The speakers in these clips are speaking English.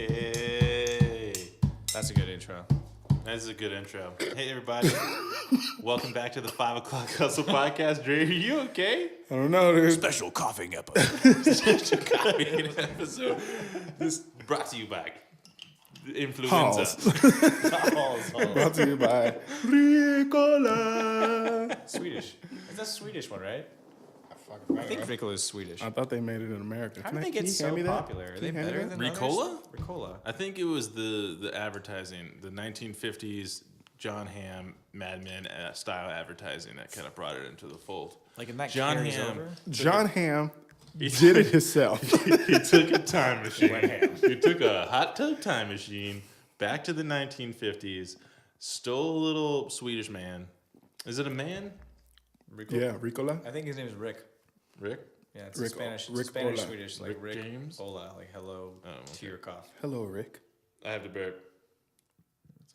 Hey. That's a good intro. That is a good intro. Hey, everybody. Welcome back to the 5 O'Clock Hustle Podcast. Dre, are you okay? I don't know, dude. Special coughing episode. Episode. This brought to you by influenza. Halls. Brought to you by Ricola. Swedish. That's a Swedish one, right? I think Ricola is Swedish. I thought they made it in America. How do they get so popular? Are they better than Ricola? others? Ricola. I think it was the advertising, the 1950s John Hamm Mad Men style advertising that kind of brought it into the fold. Like in that John carries Hamm. over? John Hamm did it himself. He took a time machine. He took a hot tub time machine back to the 1950s, stole a little Swedish man. Is it a man? Ricola? Yeah, Ricola. I think his name is Rick. Rick? Yeah, it's Rick- Spanish. Rick Spanish Ola. Swedish, like Rick Rick James? Ola, like hello okay. to your cough. Hello, Rick. I have to bear it. It's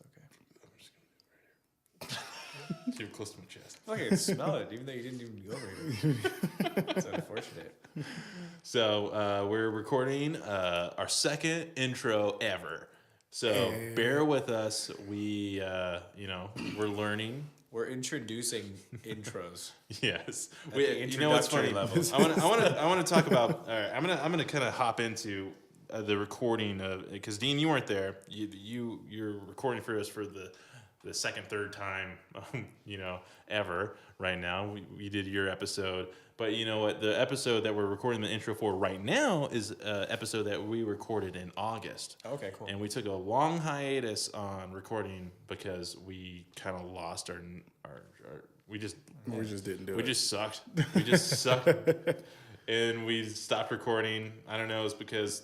okay. Too close to my chest. I can smell it, even though you didn't even go over here. It's unfortunate. So we're recording our second intro ever. So bear with us. We, we're learning. We're introducing intros. Yes. The You know what's funny? introductory level. I want to talk about. All right, I'm gonna kind of hop into the recording of, because Dean, you weren't there. You're recording for us for the second, third time, ever right now. We did your episode, but you know what? The episode that we're recording the intro for right now is an episode that we recorded in August. Okay, cool. And we took a long hiatus on recording because we kind of lost our we just didn't do it. we just sucked. We just sucked. And we stopped recording. I don't know, it's because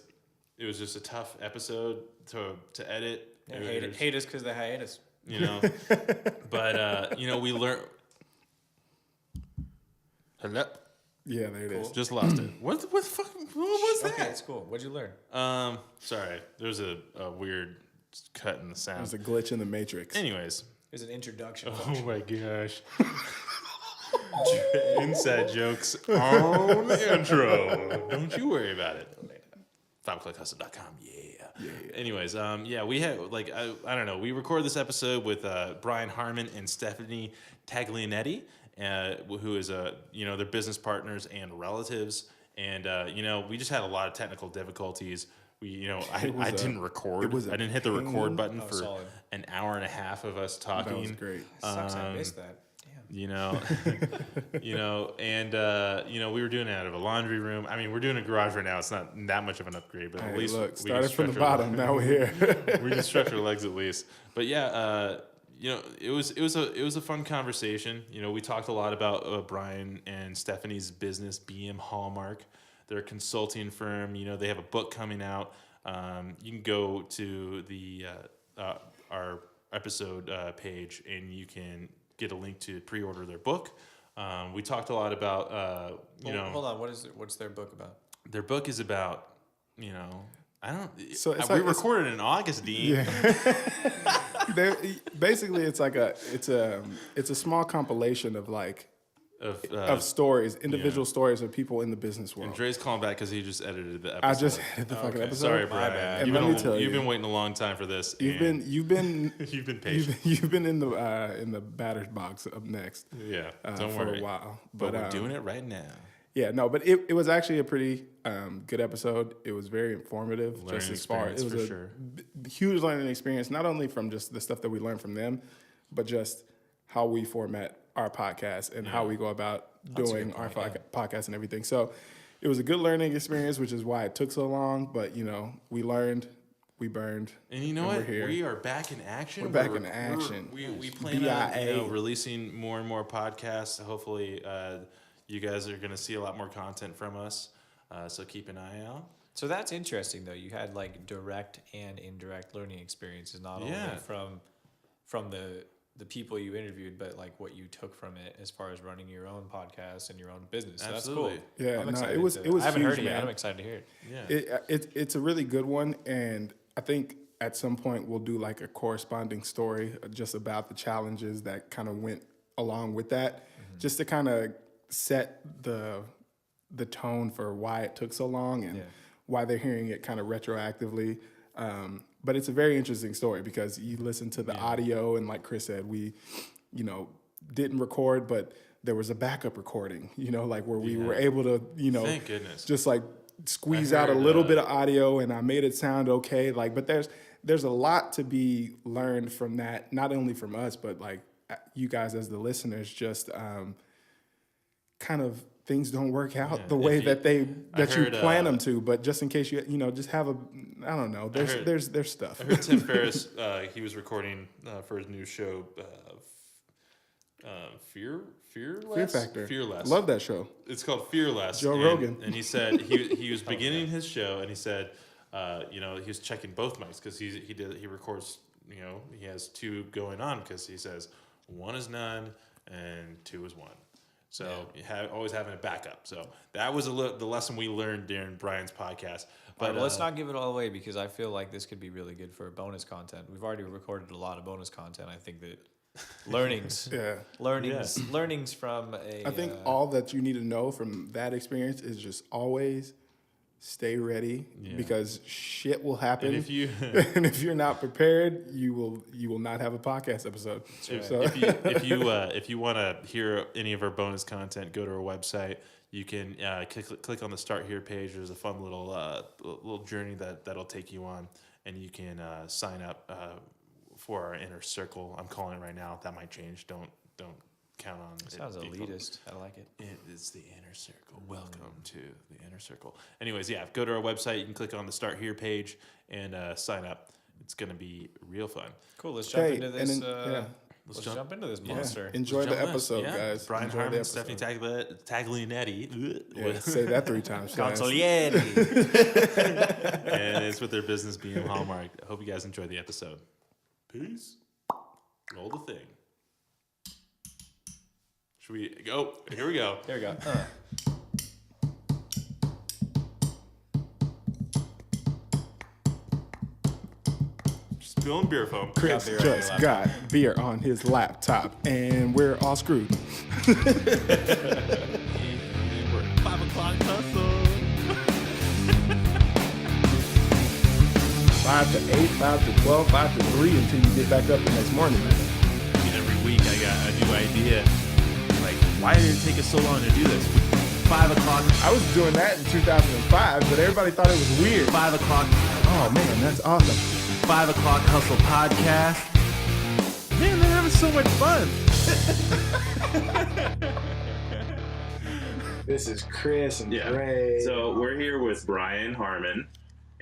it was just a tough episode to edit. Yeah, hate us because of the hiatus. But we learned. Hello. Yeah, there it is. Just lost it. What was that? Okay, it's cool. What'd you learn? Sorry. There's a weird cut in the sound. There's a glitch in the matrix. Anyways. There's an introduction. Oh my gosh. Inside jokes on the intro. Don't you worry about it. 5o'clockhustle.com. Yeah. Anyways, we had I don't know. We recorded this episode with Brian Harman and Stephanie Taglianetti, who is they're business partners and relatives, and we just had a lot of technical difficulties. I didn't record. I didn't hit the record button for solid. an hour and a half of us talking. That was great. Sucks, I missed that. Damn. We were doing it out of a laundry room. I mean, we're doing a garage right now. It's not that much of an upgrade, but at least look, we started from the bottom. Now we're here. We can stretch our legs at least. But yeah, it was a fun conversation. We talked a lot about Brian and Stephanie's business, BM Hallmark. They're a consulting firm. They have a book coming out. You can go to the our episode page and you can get a link to pre-order their book. We talked a lot about Hold on. What's their book about? Their book is about I don't. So it's we like- recorded in August, Dean. Yeah. Basically, it's a small compilation of of stories, individual stories of people in the business world. And Dre's calling back because he just edited the episode. I just edited the fucking episode. Sorry, My Brian. bad. And You've let me tell you've you. been waiting a long time for this. You've and been you've been patient. you've been in the batter's box up next. Yeah, don't for worry. a while, But we're doing it right now. Yeah, no, but it was actually a pretty good episode. It was very informative. Learning just as far experience it was for a sure. huge learning experience, not only from just the stuff that we learned from them, but just how we format our podcast and how we go about doing our podcast and everything. So it was a good learning experience, which is why it took so long. But we learned, we burned, And you know what? we're here. We are back in action. We're back in action. We plan BIA. on releasing more and more podcasts. Hopefully, you guys are going to see a lot more content from us. So keep an eye out. So that's interesting, though. You had direct and indirect learning experiences, not only from the people you interviewed, but what you took from it as far as running your own podcast and your own business. So Absolutely. That's cool. Yeah, I'm no, excited it was I haven't huge, heard it yet. man. I'm excited to hear it. Yeah. It's a really good one, and I think at some point we'll do a corresponding story just about the challenges that kind of went along with that, just to kind of set the tone for why it took so long and why they're hearing it kind of retroactively. But it's a very interesting story because you listen to the audio, and like Chris said, we, didn't record, but there was a backup recording, like where we were able to, Thank goodness. just like squeeze out a little bit of audio, and I made it sound okay. Like, but there's a lot to be learned from that, not only from us, but like you guys as the listeners, just kind of things don't work out the way that you plan them to. But just in case just have I don't know. There's stuff. I heard Tim Ferriss. He was recording for his new show, Fear Factor. Fearless. Love that show. It's called Fearless. Joe Rogan. And he said he was beginning his show, and he said, he was checking both mics because he records. He has two going on because he says one is none and two is one. So always having a backup. So that was the lesson we learned during Brian's podcast. But let's not give it all away because I feel like this could be really good for bonus content. We've already recorded a lot of bonus content. I think that learnings from a. I think all that you need to know from that experience is just always stay ready because shit will happen. And if you're not prepared, you will not have a podcast episode. Right. So if you want to hear any of our bonus content, go to our website. You can click on the Start Here page. There's a fun little journey that'll take you on, and you can sign up for our inner circle. I'm calling it right now. That might change. Don't count on it. Sounds elitist. I like it. It's the inner circle. Welcome to the inner circle. Anyways, go to our website. You can click on the Start Here page and sign up. It's going to be real fun. Cool. Let's jump into this. Let's jump into this monster. Enjoy the episode, guys. Brian Harman, Stephanie Taglianetti. Say that 3 times. Consolidates. And it's with their business BM Hallmark. I hope you guys enjoy the episode. Peace. Roll the thing. Should we go? Here we go. Here we go. Spilling beer foam. Chris just got beer on his laptop, and we're all screwed. And we're 5 o'clock hustle. 5 to 8, 5 to 12, 5 to 3 until you get back up the next morning. Every week I got a new idea. Like, why did it take us so long to do this? 5 o'clock. I was doing that in 2005, but everybody thought it was weird. 5 o'clock. Oh man, that's awesome. 5 o'clock hustle podcast. Man, they're having so much fun. This is Chris and Ray. So we're here with Brian Harman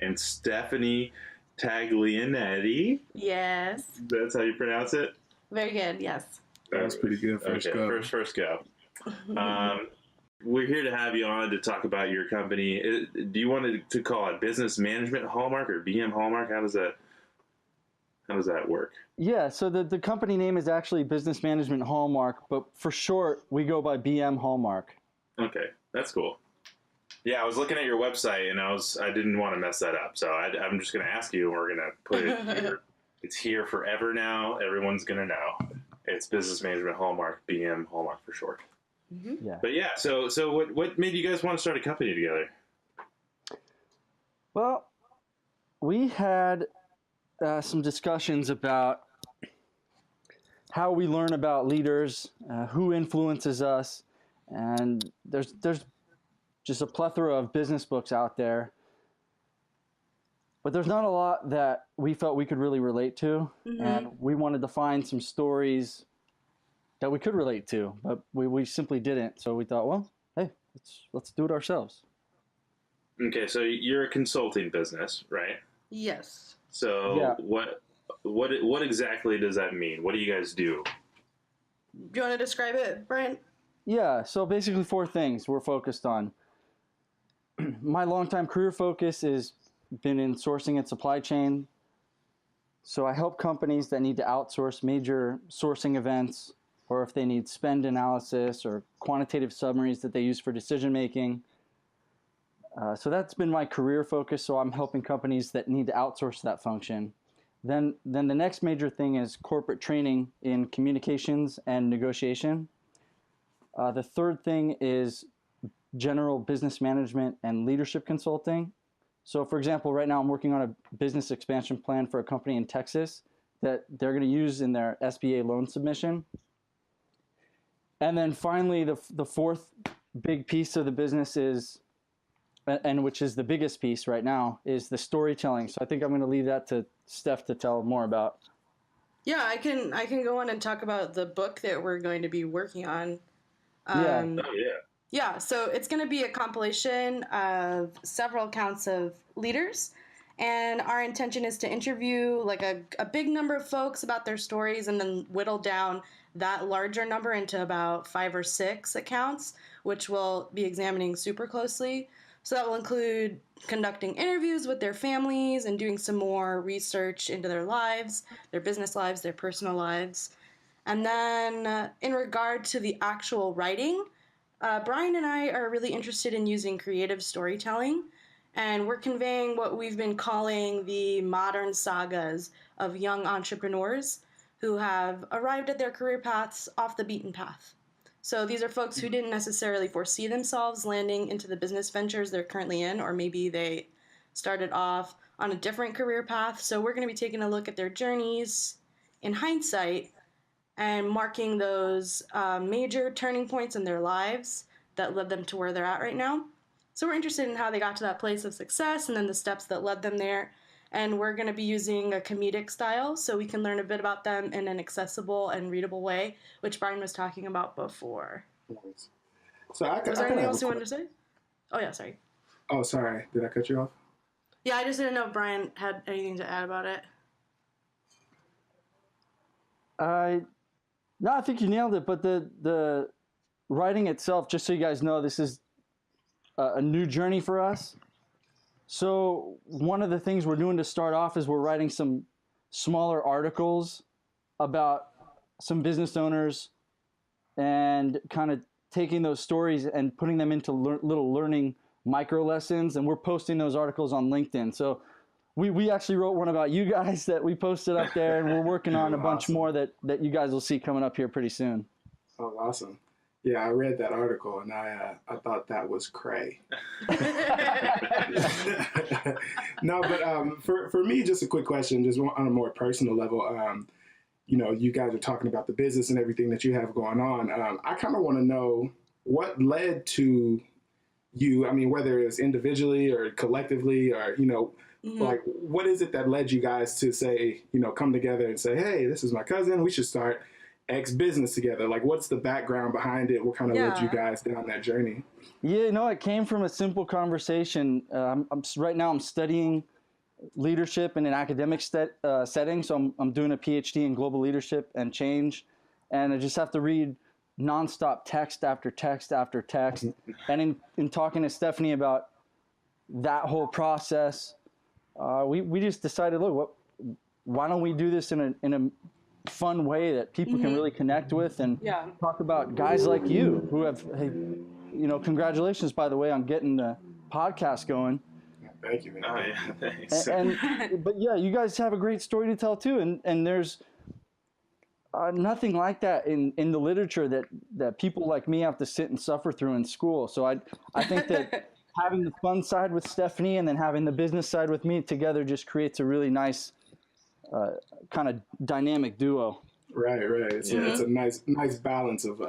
and Stephanie Taglianetti. Yes. That's how you pronounce it? Very good, yes. That was pretty good. First go. First go. We're here to have you on to talk about your company. Do you want to call it Business Management Hallmark or BM Hallmark? How does that work? Yeah, so the company name is actually Business Management Hallmark, but for short, we go by BM Hallmark. Okay, that's cool. Yeah, I was looking at your website and I didn't want to mess that up, so I'm just going to ask you, and we're going to put it here. It's here forever now. Everyone's going to know. It's Business Management Hallmark, BM Hallmark for short. Mm-hmm. Yeah. But yeah, so what made you guys want to start a company together? Well, we had some discussions about how we learn about leaders, who influences us, and there's just a plethora of business books out there, but there's not a lot that we felt we could really relate to, and we wanted to find some stories that we could relate to, but we simply didn't. So we thought, well, hey, let's do it ourselves. Okay, so you're a consulting business, right? Yes. So Yeah. what exactly does that mean? What do you guys do? Do you want to describe it, Brian? Yeah, so basically 4 things we're focused on. My longtime career focus has been in sourcing and supply chain. So I help companies that need to outsource major sourcing events, or if they need spend analysis or quantitative summaries that they use for decision making. So that's been my career focus. So I'm helping companies that need to outsource that function. Then the next major thing is corporate training in communications and negotiation. The third thing is general business management and leadership consulting. So for example, right now I'm working on a business expansion plan for a company in Texas that they're going to use in their SBA loan submission. And then finally, the fourth big piece of the business is, and which is the biggest piece right now, is the storytelling. So I think I'm going to leave that to Steph to tell more about. Yeah, I can go on and talk about the book that we're going to be working on. Yeah. Yeah, so it's going to be a compilation of several accounts of leaders. And our intention is to interview like a big number of folks about their stories and then whittle down that larger number into about 5 or 6 accounts, which we'll be examining super closely. So that will include conducting interviews with their families and doing some more research into their lives, their business lives, their personal lives. And then in regard to the actual writing, Brian and I are really interested in using creative storytelling, and we're conveying what we've been calling the modern sagas of young entrepreneurs who have arrived at their career paths off the beaten path. So these are folks who didn't necessarily foresee themselves landing into the business ventures they're currently in, or maybe they started off on a different career path. So we're going to be taking a look at their journeys in hindsight and marking those major turning points in their lives that led them to where they're at right now. So we're interested in how they got to that place of success and then the steps that led them there. And we're going to be using a comedic style so we can learn a bit about them in an accessible and readable way, which Brian was talking about before. Nice. So was there anything else you wanted to say? Oh, yeah, sorry. Oh, sorry. Did I cut you off? Yeah, I just didn't know if Brian had anything to add about it. No, I think you nailed it. But the writing itself, just so you guys know, this is a new journey for us. So one of the things we're doing to start off is we're writing some smaller articles about some business owners and kind of taking those stories and putting them into little learning micro lessons. And we're posting those articles on LinkedIn. So we actually wrote one about you guys that we posted up there, and we're working on a bunch more that you guys will see coming up here pretty soon. Oh, awesome. Yeah, I read that article, and I thought that was cray. No, but for me, just a quick question, just on a more personal level. You know, you guys are talking about the business and everything that you have going on. I kind of want to know what led to you, I mean, whether it's individually or collectively or, you know, like, what is it that led you guys to say, you know, come together and say, hey, this is my cousin, we should start X business together? Like, what's the background behind it? What kind of led you guys down that journey? Yeah, no, it came from a simple conversation. Right now I'm studying leadership in an academic setting. So I'm doing a PhD in global leadership and change. And I just have to read nonstop text after text after text. And in talking to Stephanie about that whole process, we just decided, look, why don't we do this in a fun way that people can really connect with and talk about guys like you who have, hey, you know, congratulations, by the way, on getting the podcast going. Thank you, man. Oh, yeah, thanks. But yeah, you guys have a great story to tell too. And there's nothing like that in the literature that people like me have to sit and suffer through in school. So I think that having the fun side with Stephanie and then having the business side with me together just creates a really nice kind of dynamic duo. Right. It's a nice balance of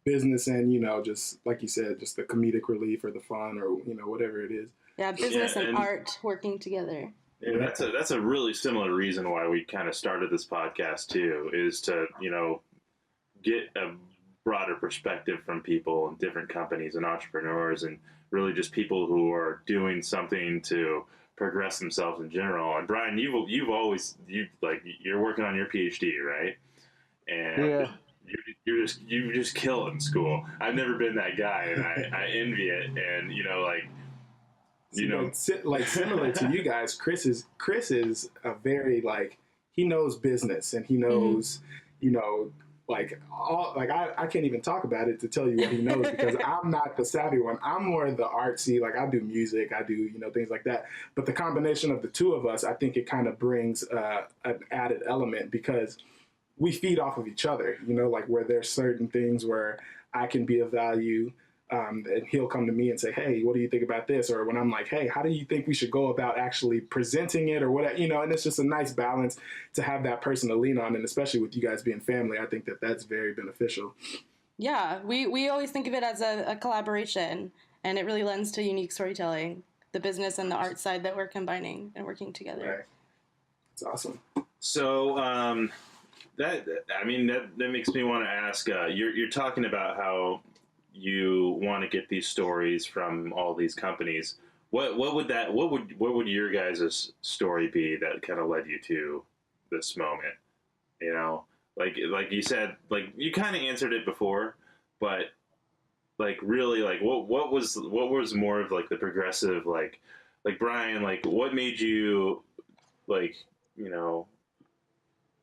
business and, you know, just like you said, just the comedic relief or the fun or, you know, whatever it is. Yeah, business and art working together. And that's a really similar reason why we kind of started this podcast too, is to, you know, get a broader perspective from people and different companies and entrepreneurs and really just people who are doing something to progress themselves in general. And Brian, you're working on your PhD, right? And you just kill it in school. I've never been that guy, and I envy it. And you know, like similar to you guys, Chris is a very, like, he knows business and he knows, you know, I can't even talk about it to tell you what he knows because I'm not the savvy one. I'm more the artsy, like I do music, I do, you know, things like that. But the combination of the two of us, I think it kind of brings an added element because we feed off of each other, you know, like where there's certain things where I can be of value And he'll come to me and say, hey, what do you think about this? Or when I'm like, hey, how do you think we should go about actually presenting it or whatever, you know, and it's just a nice balance to have that person to lean on. And especially with you guys being family, I think that that's very beneficial. Yeah, we always think of it as a collaboration, and it really lends to unique storytelling, the business and the art side that we're combining and working together. Right. It's awesome. So that makes me want to ask, you're talking about how you want to get these stories from all these companies. What would your guys' story be that kind of led you to this moment? You know, like you said, like you kind of answered it before, but like really, like what was more of like the progressive, like Brian, like what made you, like, you know,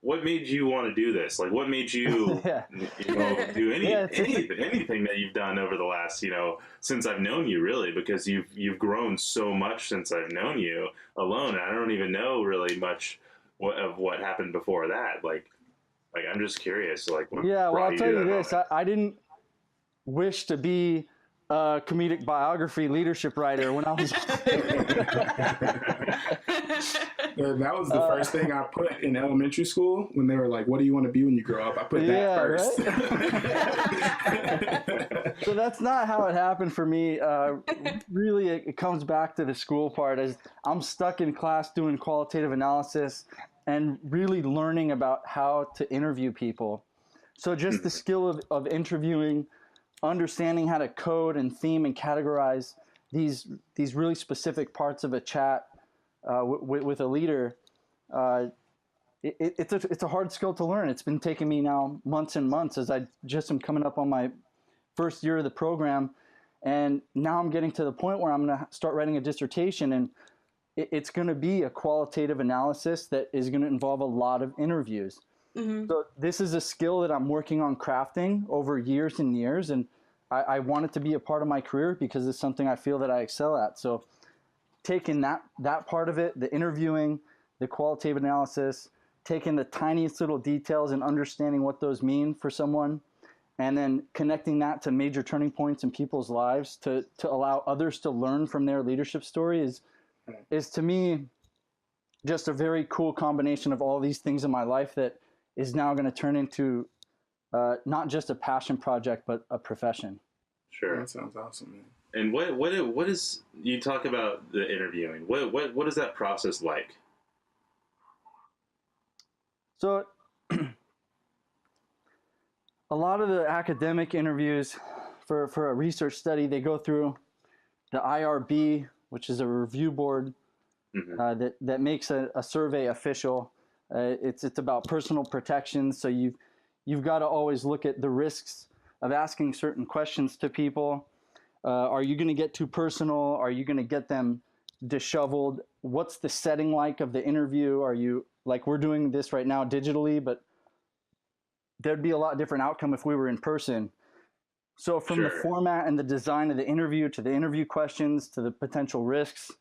what made you want to do this? Like, what made you, you know, do anything that you've done over the last, you know, since I've known you, really, because you've grown so much since I've known you alone. I don't even know really much of what happened before that. Like I'm just curious. Like, what well, I'll tell you this: moment? I didn't wish to be a comedic biography leadership writer when I was. That was the first thing I put in elementary school when they were like, what do you want to be when you grow up? I put that first. Right? So that's not how it happened for me. Really, it comes back to the school part. As I'm stuck in class doing qualitative analysis and really learning about how to interview people. So just the skill of interviewing, understanding how to code and theme and categorize these really specific parts of a chat with a leader, it's a hard skill to learn. It's been taking me now months and months as I just am coming up on my first year of the program, and now I'm getting to the point where I'm going to start writing a dissertation, and it's going to be a qualitative analysis that is going to involve a lot of interviews. Mm-hmm. So this is a skill that I'm working on crafting over years and years, and I want it to be a part of my career because it's something I feel that I excel at. So taking that part of it, the interviewing, the qualitative analysis, taking the tiniest little details and understanding what those mean for someone, and then connecting that to major turning points in people's lives to allow others to learn from their leadership story is to me just a very cool combination of all these things in my life that is now going to turn into not just a passion project, but a profession. Sure. That sounds awesome, man. And what is, you talk about the interviewing, what is that process like? So a lot of the academic interviews for a research study, they go through the IRB, which is a review board that makes a survey official. It's about personal protections. So you've got to always look at the risks of asking certain questions to people. Are you going to get too personal? Are you going to get them disheveled? What's the setting like of the interview? Are you, like, we're doing this right now digitally, but there'd be a lot different outcome if we were in person. So from the format and the design of the interview to the interview questions to the potential risks,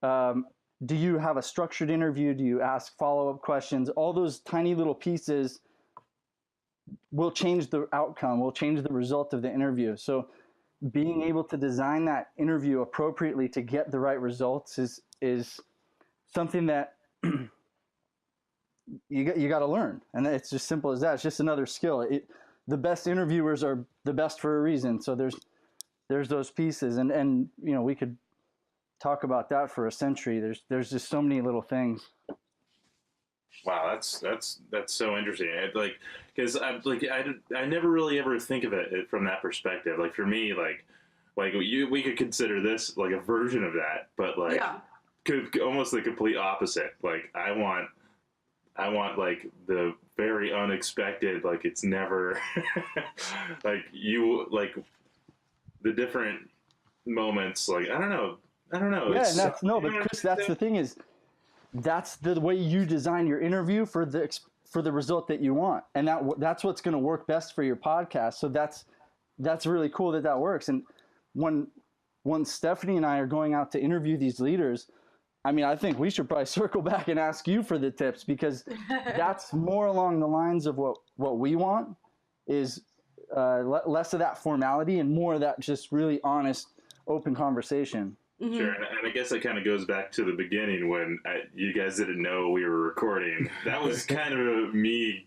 do you have a structured interview? Do you ask follow-up questions? All those tiny little pieces will change the outcome, will change the result of the interview. So being able to design that interview appropriately to get the right results is something that you got to learn. And it's just simple as that. It's just another skill. The best interviewers are the best for a reason. So there's those pieces, and you know, we could talk about that for a century. There's just so many little things. Wow, that's so interesting. Because I never really ever think of it from that perspective. Like for me, we could consider this like a version of that, but almost the complete opposite. Like I want like the very unexpected, like it's never like the different moments. Like I don't know. Yeah, but Chris, that's the thing is, that's the way you design your interview for the result that you want, and that's what's going to work best for your podcast. So that's really cool that works. And when Stephanie and I are going out to interview these leaders, I mean, I think we should probably circle back and ask you for the tips, because that's more along the lines of what we want is less of that formality and more of that just really honest, open conversation. Mm-hmm. Sure, and I guess that kind of goes back to the beginning when you guys didn't know we were recording. That was kind of me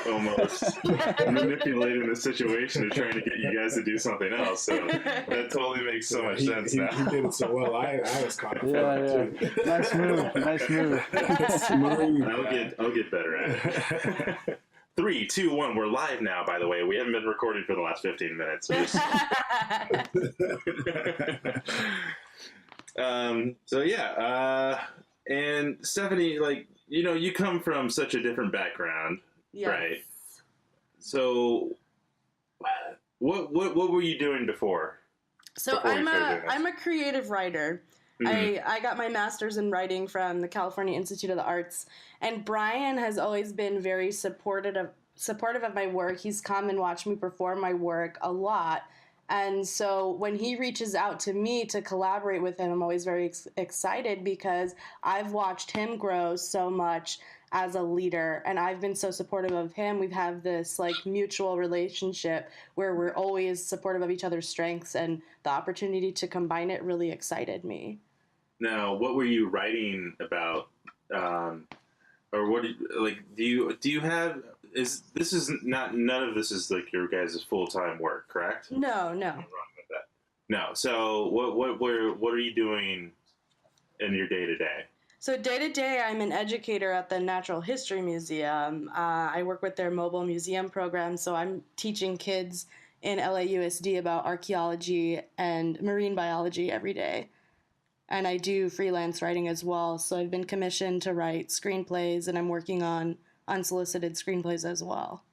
almost manipulating the situation and trying to get you guys to do something else. So that totally makes so much sense now. He did it so well. I was caught up. Yeah. Nice move. Nice move. Smooth. I'll get better at it. 3, 2, 1. We're live now, by the way. We haven't been recording for the last 15 minutes. So yeah. And Stephanie, like, you know, you come from such a different background, Yes. right? So what were you doing before? So Before we started doing this? I'm a creative writer. I got my master's in writing from the California Institute of the Arts, and Brian has always been very supportive of my work. He's come and watched me perform my work a lot. And so when he reaches out to me to collaborate with him, I'm always very excited because I've watched him grow so much as a leader, and I've been so supportive of him. We've had this like mutual relationship where we're always supportive of each other's strengths, and the opportunity to combine it really excited me. Now, what were you writing about? Or what do you have? None of this is like your guys' full-time work, correct? No. I'm wrong with that. No. So what are you doing in your day-to-day? So day to day, I'm an educator at the Natural History Museum. I work with their mobile museum program, so I'm teaching kids in LAUSD about archaeology and marine biology every day. And I do freelance writing as well, so I've been commissioned to write screenplays, and I'm working on unsolicited screenplays as well.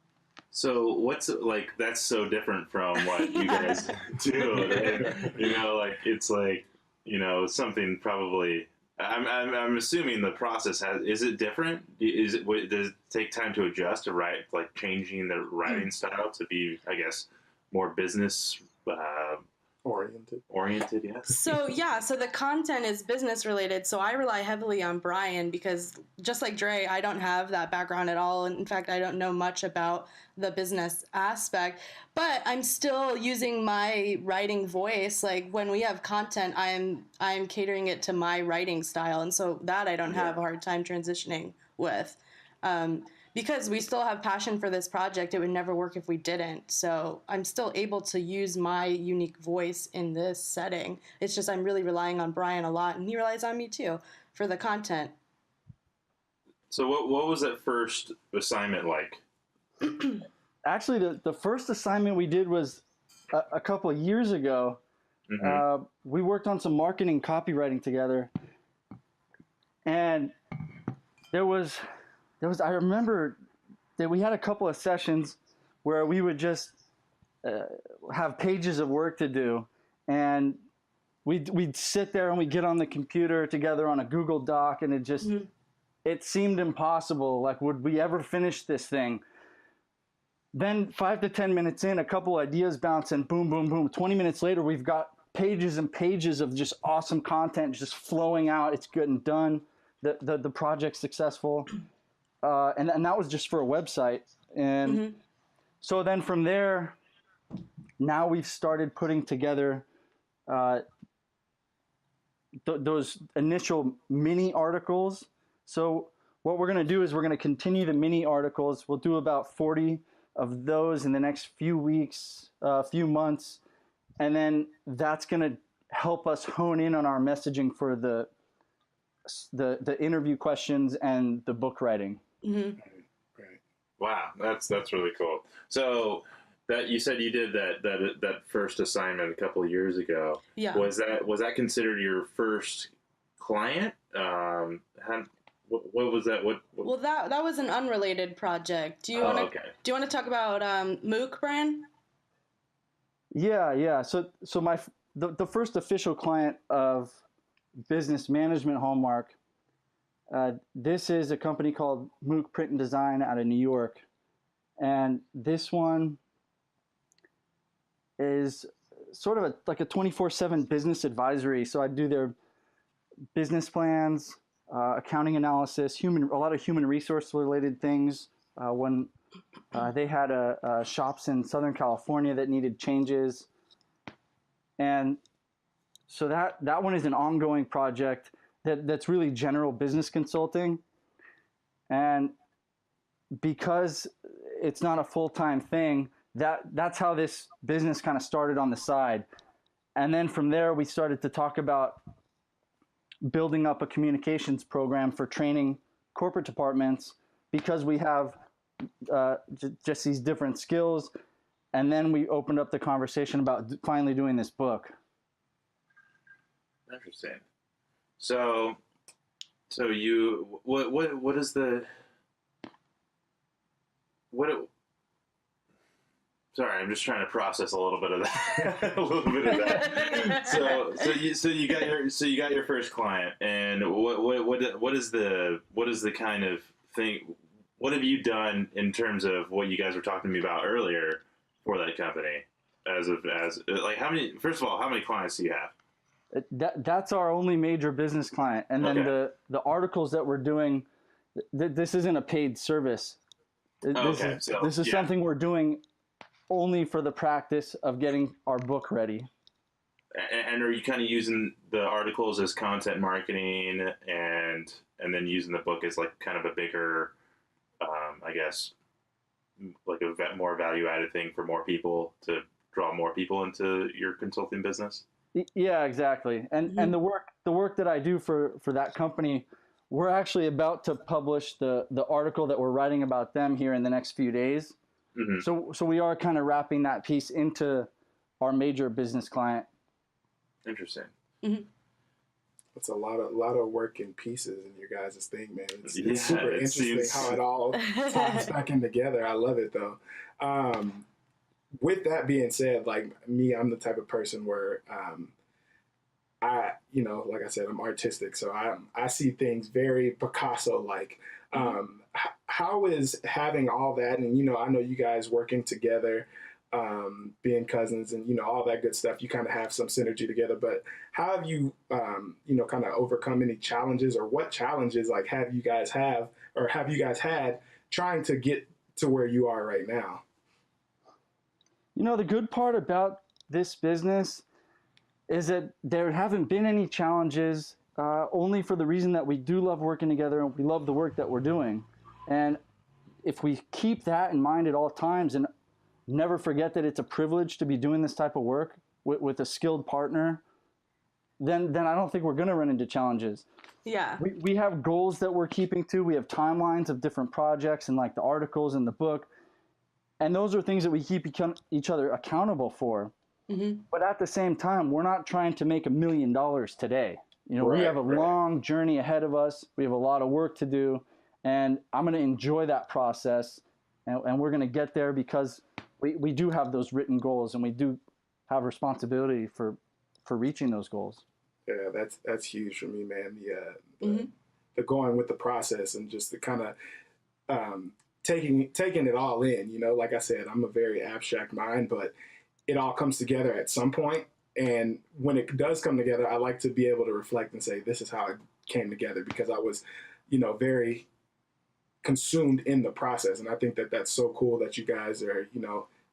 So what's like that's so different from what you guys do. And, you know, like it's like, you know, something probably. I'm assuming the process is it different? Does it take time to adjust to write, like changing the writing style to be, I guess, more business oriented? Yeah. So the content is business related. So I rely heavily on Brian because just like Dre, I don't have that background at all. In fact, I don't know much about the business aspect, but I'm still using my writing voice. Like when we have content, I'm catering it to my writing style. And so that I don't have a hard time transitioning with. Because we still have passion for this project, it would never work if we didn't. So I'm still able to use my unique voice in this setting. It's just I'm really relying on Brian a lot, and he relies on me too for the content. So what was that first assignment like? Actually, the first assignment we did was a couple of years ago. Mm-hmm. We worked on some marketing copywriting together, and there was I remember that we had a couple of sessions where we would just have pages of work to do, and we'd sit there and we'd get on the computer together on a Google Doc, and it just it seemed impossible. Like, would we ever finish this thing? Then 5 to 10 minutes in, a couple ideas bounce, and boom, boom, boom. 20 minutes later, we've got pages and pages of just awesome content just flowing out. It's good and done. The project's successful. And that was just for a website. And so then from there, now we've started putting together those initial mini articles. So what we're going to do is we're going to continue the mini articles. We'll do about 40 of those in the next few weeks, few months. And then that's going to help us hone in on our messaging for the interview questions and the book writing. Great. Wow, that's really cool. So that you said you did that first assignment a couple of years ago. Yeah. Was that considered your first client? What was that? What? Well, that was an unrelated project. Do you want to talk about MOOC, Brian? Yeah. So the first official client of Business Management Hallmark. This is a company called MOOC Print and Design out of New York. And this one is sort of like a 24/7 business advisory. So I do their business plans, accounting analysis, a lot of human resource related things. When They had shops in Southern California that needed changes. And so that one is an ongoing project that's really general business consulting. And because it's not a full-time thing, that's how this business kind of started on the side. And then from there, we started to talk about building up a communications program for training corporate departments, because we have just these different skills. And then we opened up the conversation about finally doing this book. Interesting. So you what is the what? Sorry, I'm just trying to process a little bit of that. A little bit of that. So you got your first client, and what is the kind of thing? What have you done in terms of what you guys were talking to me about earlier for that company? As like, how many? First of all, how many clients do you have? That's our only major business client, and then the articles that we're doing. This isn't a paid service. This is something we're doing only for the practice of getting our book ready. And are you kind of using the articles as content marketing, and then using the book as like kind of a bigger, I guess, like a more value added thing for more people, to draw more people into your consulting business? Yeah, exactly. And and the work that I do for that company, we're actually about to publish the article that we're writing about them here in the next few days. Mm-hmm. So we are kind of wrapping that piece into our major business client. Interesting. Mm-hmm. It's a lot of work in pieces in your guys' thing, man. It's super interesting how it all ties back in together. I love it though. With that being said, like me, I'm the type of person where I, like I said, I'm artistic, so I see things very Picasso-like. How is having all that, and I know you guys working together, being cousins, and all that good stuff. You kind of have some synergy together. But how have you, kind of overcome any challenges, or what challenges have you guys had trying to get to where you are right now? The good part about this business is that there haven't been any challenges, only for the reason that we do love working together and we love the work that we're doing. And if we keep that in mind at all times and never forget that it's a privilege to be doing this type of work with a skilled partner, then I don't think we're going to run into challenges. Yeah. We have goals that we're keeping to. We have timelines of different projects and like the articles in the book. And those are things that we keep each other accountable for. Mm-hmm. But at the same time, we're not trying to make $1 million today. We have a long journey ahead of us. We have a lot of work to do. And I'm going to enjoy that process. And we're going to get there because we do have those written goals, and we do have responsibility for reaching those goals. Yeah, that's huge for me, man. The going with the process and just the kind of taking it all in. Like I said, I'm a very abstract mind, but it all comes together at some point. And when it does come together, I like to be able to reflect and say, this is how it came together, because I was, very consumed in the process. And I think that that's so cool that you guys are,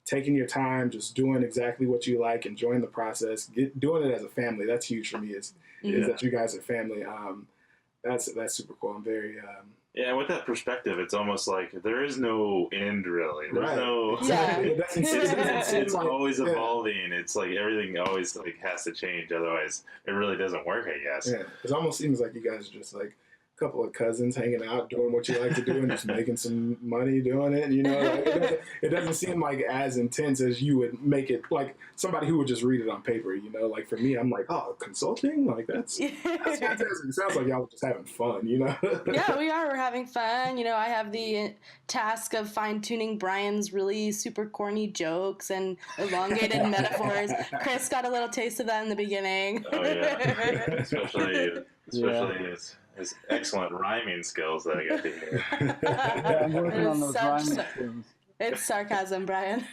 taking your time, just doing exactly what you like, enjoying the process, doing it as a family. That's huge for me is that you guys are family. That's super cool. I'm very... Yeah, with that perspective, it's almost like there is no end, really. There's no... Yeah. It's always evolving. It's like everything always has to change. Otherwise, it really doesn't work, I guess. Yeah, it almost seems like you guys are just a couple of cousins hanging out, doing what you like to do, and just making some money doing it. It doesn't seem like as intense as you would make it, like somebody who would just read it on paper. Like for me, I'm like, oh, consulting, that's fantastic. It sounds like y'all were just having fun. Yeah, we are. We're having fun. I have the task of fine tuning Brian's really super corny jokes and elongated metaphors. Chris got a little taste of that in the beginning. Oh yeah, especially his excellent rhyming skills that I got to hear. Yeah, I'm working on those rhyming skills. It's sarcasm, Brian.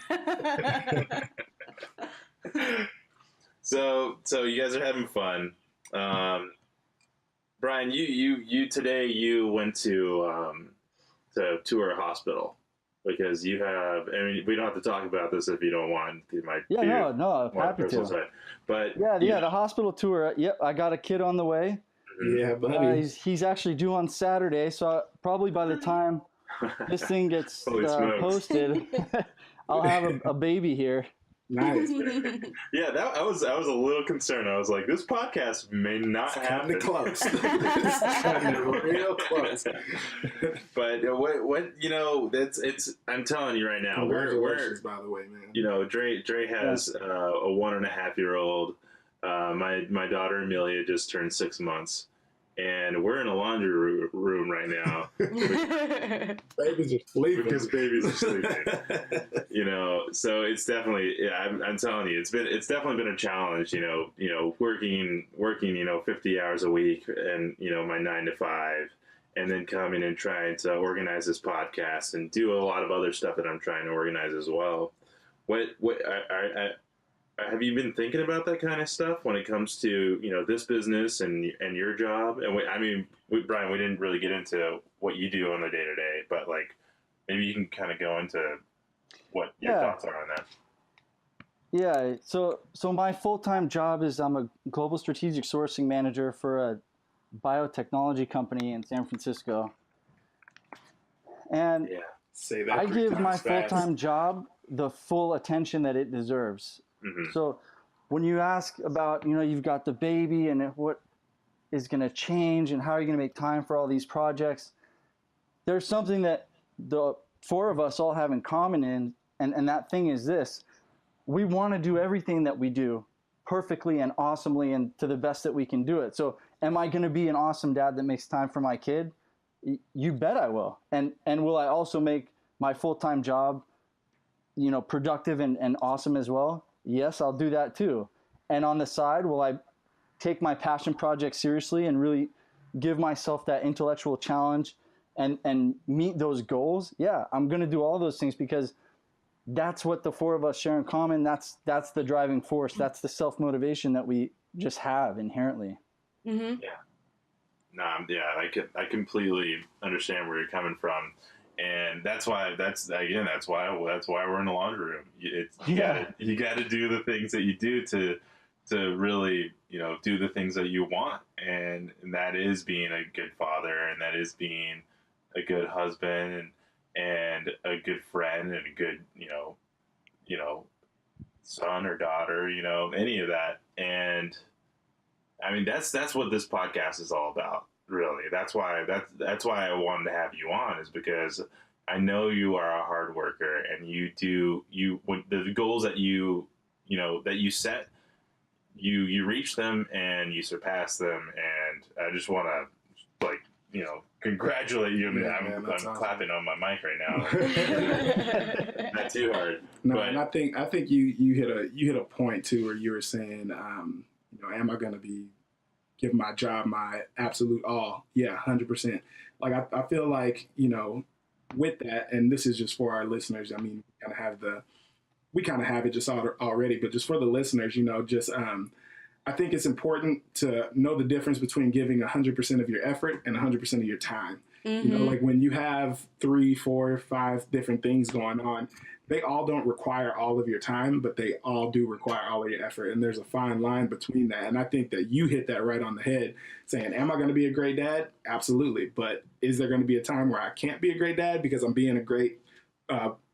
So you guys are having fun. Brian, you today you went to a hospital. because you have. I mean, we don't have to talk about this if you don't want. It might Yeah, be no, more happy personal to. side. But Yeah, the hospital tour. Yep, I got a kid on the way. Yeah, buddy. He's actually due on Saturday, so probably by the time this thing gets Holy smokes. posted, I'll have a baby here. Nice. Yeah, I was a little concerned. I was like, this podcast may not happen. Close. Real close. But what it's. I'm telling you right now, we're by the way, man. Dre has a 1.5-year-old. My daughter Amelia just turned 6 months, and we're in a laundry room right now. Babies are sleeping because babies are sleeping. So it's definitely. Yeah, I'm telling you, it's definitely been a challenge. Working 50 hours a week, and my 9 to 5. And then coming and trying to organize this podcast and do a lot of other stuff that I'm trying to organize as well. Have you been thinking about that kind of stuff when it comes to this business and your job? And Brian, we didn't really get into what you do on the day to day, but like maybe you can kind of go into what your thoughts are on that. Yeah, so my full-time job is I'm a global strategic sourcing manager for a biotechnology company in San Francisco. And I give my full-time job the full attention that it deserves. Mm-hmm. So when you ask about, you've got the baby and what is going to change and how are you going to make time for all these projects, there's something that the four of us all have in common, and that thing is this. We want to do everything that we do perfectly and awesomely and to the best that we can do it. So am I going to be an awesome dad that makes time for my kid? You bet I will. And will I also make my full-time job, productive and awesome as well? Yes, I'll do that too. And on the side, will I take my passion project seriously and really give myself that intellectual challenge and meet those goals? Yeah, I'm going to do all those things because that's what the four of us share in common. That's the driving force. That's the self-motivation that we just have inherently. Mm-hmm. I completely understand where you're coming from, and that's why we're in the laundry room. You got to do the things that you do to really do the things that you want, and that is being a good father, and that is being a good husband, and a good friend, and a good son or daughter, any of that. And I mean, that's what this podcast is all about, really. That's why I wanted to have you on, is because I know you are a hard worker, and when the goals that you set, you reach them and you surpass them. And I just want to congratulate you. I'm awesome. Clapping on my mic right now. Not too hard. No, but, and I think you hit a point too where you were saying, am I going to be giving my job my absolute all? Yeah, 100%. Like I feel like with that, and this is just for our listeners. I mean, we kind of have it just already, but just for the listeners, I think it's important to know the difference between giving 100% of your effort and 100% of your time. Mm-hmm. Like when you have 3, 4, 5 different things going on, they all don't require all of your time, but they all do require all of your effort. And there's a fine line between that. And I think that you hit that right on the head, saying, am I going to be a great dad? Absolutely. But is there going to be a time where I can't be a great dad because I'm being a great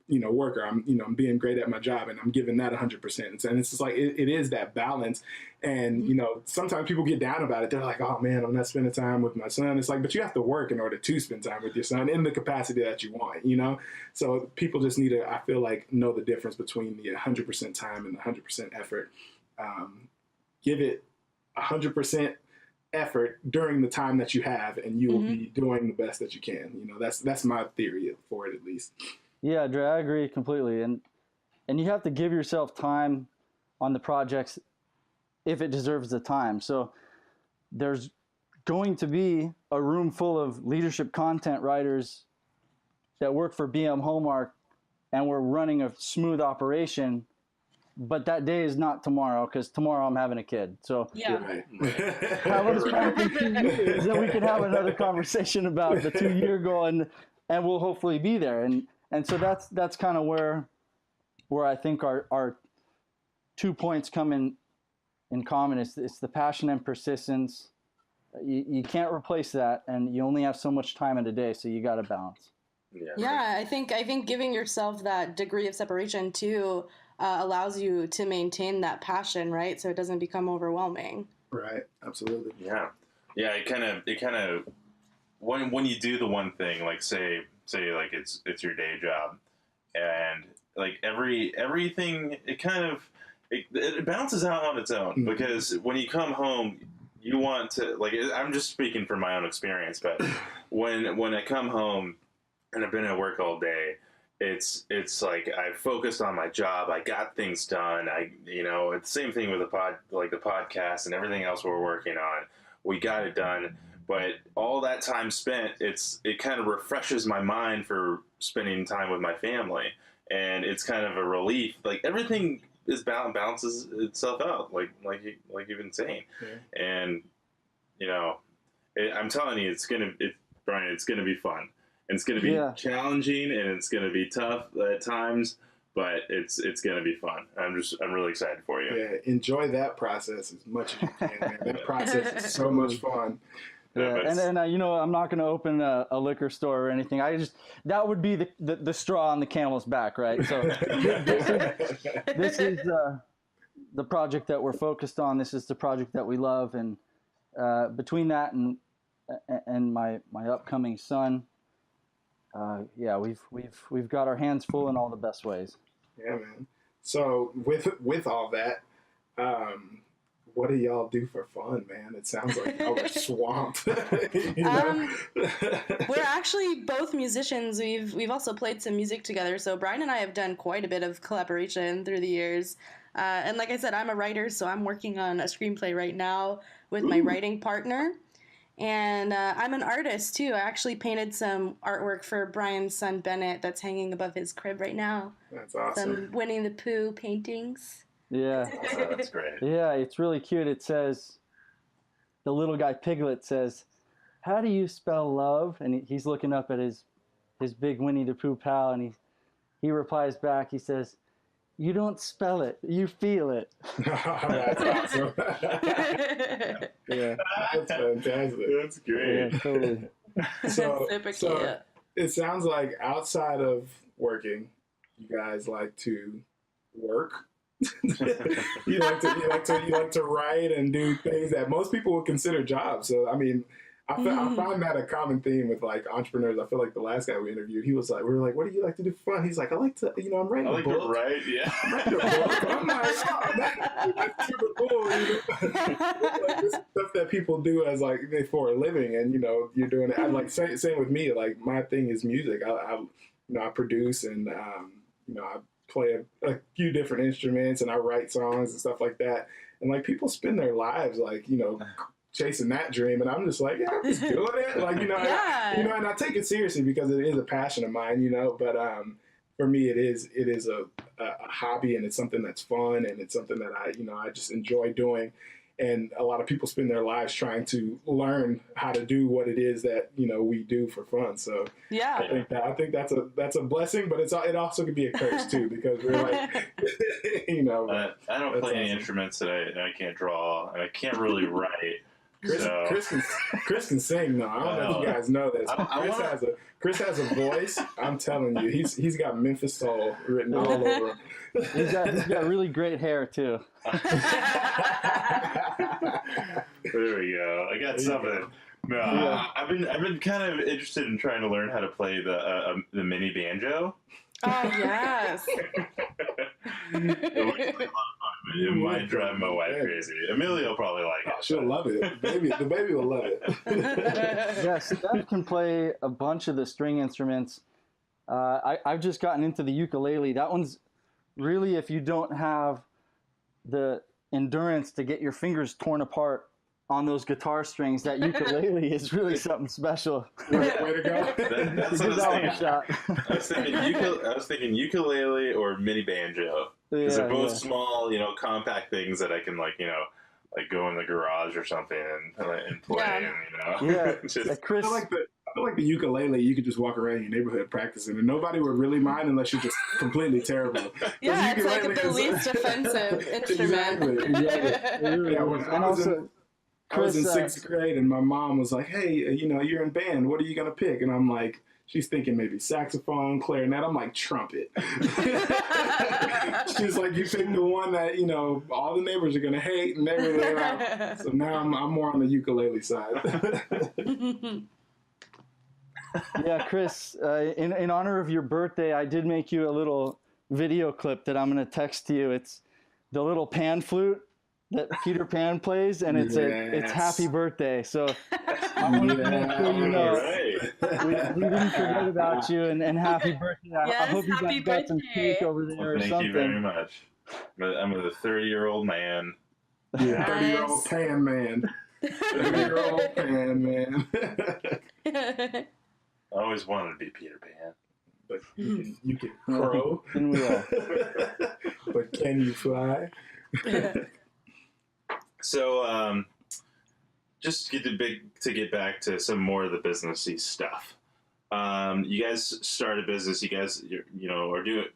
worker? I'm being great at my job, and I'm giving that 100%. And it's just like, it is that balance. And, sometimes people get down about it. They're like, oh man, I'm not spending time with my son. It's like, but you have to work in order to spend time with your son in the capacity that you want, So people just need to, I feel like, know the difference between the 100% time and the 100% effort. Give it 100% effort during the time that you have, and you will be doing the best that you can. That's my theory for it, at least. Yeah, Dre, I agree completely. And you have to give yourself time on the projects if it deserves the time. So there's going to be a room full of leadership content writers that work for BM Hallmark, and we're running a smooth operation, but that day is not tomorrow, because tomorrow I'm having a kid. So have us back in 2 years, then we can have another conversation about the 2-year goal, and we'll hopefully be there. And And so that's kind of where I think our 2 points come in common. It's the passion and persistence. You can't replace that, and you only have so much time in a day, so you got to balance. Yeah, I think giving yourself that degree of separation too allows you to maintain that passion, right? So it doesn't become overwhelming. Right. Absolutely. Yeah. It kind of when you do the one thing, like say like it's your day job, and like everything it bounces out on its own, because when you come home, you want to, like, I'm just speaking from my own experience, but when I come home and I've been at work all day, it's like I focused on my job, I got things done. It's the same thing with the podcast and everything else we're working on. We got it done, but all that time spent, it kind of refreshes my mind for spending time with my family, and it's kind of a relief. Like everything is balances itself out, like you've been saying, and I'm telling you, Brian, it's gonna be fun. And it's going to be challenging, and it's going to be tough at times, but it's going to be fun. I'm really excited for you. Yeah, enjoy that process as much as you can, man. That process is so much fun. Yeah, and I'm not going to open a liquor store or anything. That would be the straw on the camel's back, right? So this is the project that we're focused on. This is the project that we love, and between that and my upcoming son. We've got our hands full in all the best ways. Yeah, man. So with all that, what do y'all do for fun, man? It sounds like y'all are swamped. We're actually both musicians. We've also played some music together. So Brian and I have done quite a bit of collaboration through the years. And like I said, I'm a writer, so I'm working on a screenplay right now with my writing partner. And I'm an artist, too. I actually painted some artwork for Brian's son, Bennett, that's hanging above his crib right now. That's awesome. Some Winnie the Pooh paintings. Yeah. That's great. Yeah, it's really cute. It says, the little guy Piglet says, "How do you spell love?" And he's looking up at his big Winnie the Pooh pal, and he replies back, he says, "You don't spell it, you feel it." That's awesome. Yeah, that's fantastic. That's great. Yeah, totally. So Super it sounds like outside of working, you guys like to work. you like to write and do things that most people would consider jobs. So I mean, I find that a common theme with like entrepreneurs. I feel like the last guy we interviewed, we were like, "What do you like to do for fun?" He's like, "I like to, I'm writing a book." To write, yeah. I'm writing a book. I'm like, "Oh, that's super cool." Like this stuff that people do as like for a living, and you're doing it. I like same with me. Like my thing is music. I produce and I play a few different instruments and I write songs and stuff like that. And like people spend their lives like chasing that dream, and I'm just like, I'm just doing it, like and I take it seriously because it is a passion of mine, but for me it is a hobby, and it's something that's fun, and it's something that I just enjoy doing. And a lot of people spend their lives trying to learn how to do what it is that we do for fun. So I think that's a blessing, but it also could be a curse too, because we're like I don't play any instruments that I can't draw, and I can't really write. Chris can sing. No, I don't know if you guys know this. Chris has a voice. I'm telling you, he's got Memphis Soul written all over him. He's got really great hair too. There we go. I got something. No, I've been kind of interested in trying to learn how to play the mini banjo. Oh yes. It might drive my wife crazy. Amelia will probably like it. She'll love it. The baby will love it. Yeah, Steph can play a bunch of the string instruments. I've just gotten into the ukulele. That one's really, if you don't have the endurance to get your fingers torn apart on those guitar strings, that ukulele is really something special. Way to go. That's what I was thinking. I was thinking ukulele or mini banjo. Because they're both small, compact things that I can like go in the garage or something and play. Yeah. Just, I feel like a ukulele, you could just walk around your neighborhood practicing, and nobody would really mind unless you're just completely terrible. Yeah, it's like the least offensive instrument. Exactly. Yeah, when I was in sixth grade, and my mom was like, "Hey, you're in band. What are you gonna pick?" And I'm like, she's thinking maybe saxophone, clarinet. I'm like, trumpet. She's like, you pick the one that all the neighbors are gonna hate and everything. So now I'm more on the ukulele side. Yeah, Chris. In honor of your birthday, I did make you a little video clip that I'm gonna text to you. It's the little pan flute that Peter Pan plays, and it's Happy Birthday. So I want to make sure you know we didn't forget about you, and Happy Birthday. I hope you guys got some cake over there or something. Thank you very much. I'm a 30-year-old man. Yeah, 30-year-old pan man. 30-year-old pan man. I always wanted to be Peter Pan. But you can crow. And we all. But can you fly? So, just to get back to some more of the businessy stuff. You guys started a business. You guys, are doing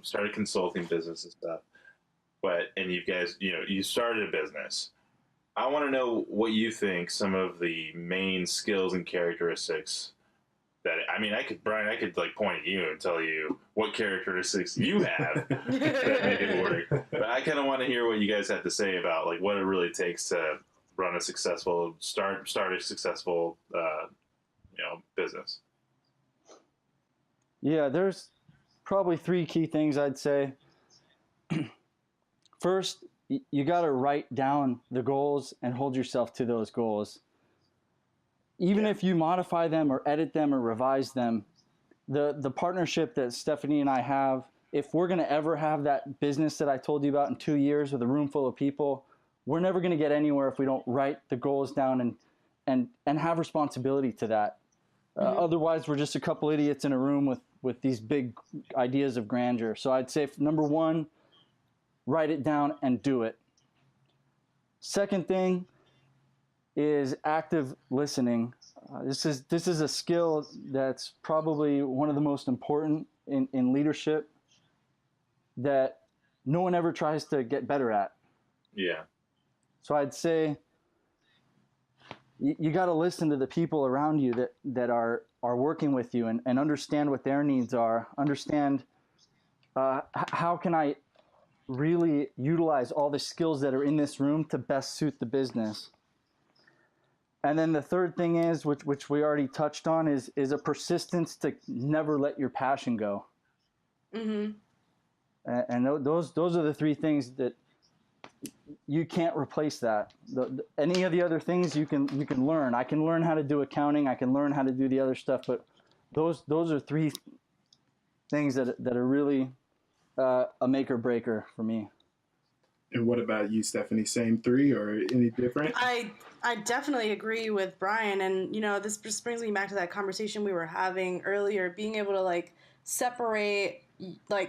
started consulting business and stuff. And you guys, you started a business. I want to know what you think some of the main skills and characteristics that Brian, I could point at you and tell you what characteristics you have that make it work. But I kind of want to hear what you guys have to say about what it really takes to run a successful start a successful business. Yeah, there's probably 3 key things I'd say. First, you got to write down the goals and hold yourself to those goals. Even if you modify them or edit them or revise them, the partnership that Stephanie and I have, if we're going to ever have that business that I told you about in 2 years with a room full of people, we're never going to get anywhere if we don't write the goals down and have responsibility to that. Otherwise, we're just a couple idiots in a room with these big ideas of grandeur. So I'd say, number 1, write it down and do it. Second thing is active listening. This is a skill that's probably one of the most important in leadership that no one ever tries to get better at. Yeah. So I'd say you got to listen to the people around you that are working with you and understand what their needs are. Understand how can I really utilize all the skills that are in this room to best suit the business. And then the third thing is, which we already touched on, is a persistence to never let your passion go. Mm-hmm. And those are the 3 things that you can't replace that. Any of the other things you can learn. I can learn how to do accounting. I can learn how to do the other stuff. But those are 3 things that are really a make or breaker for me. And what about you, Stephanie? Same 3 or any different? I definitely agree with Brian. And, this just brings me back to that conversation we were having earlier, being able to separate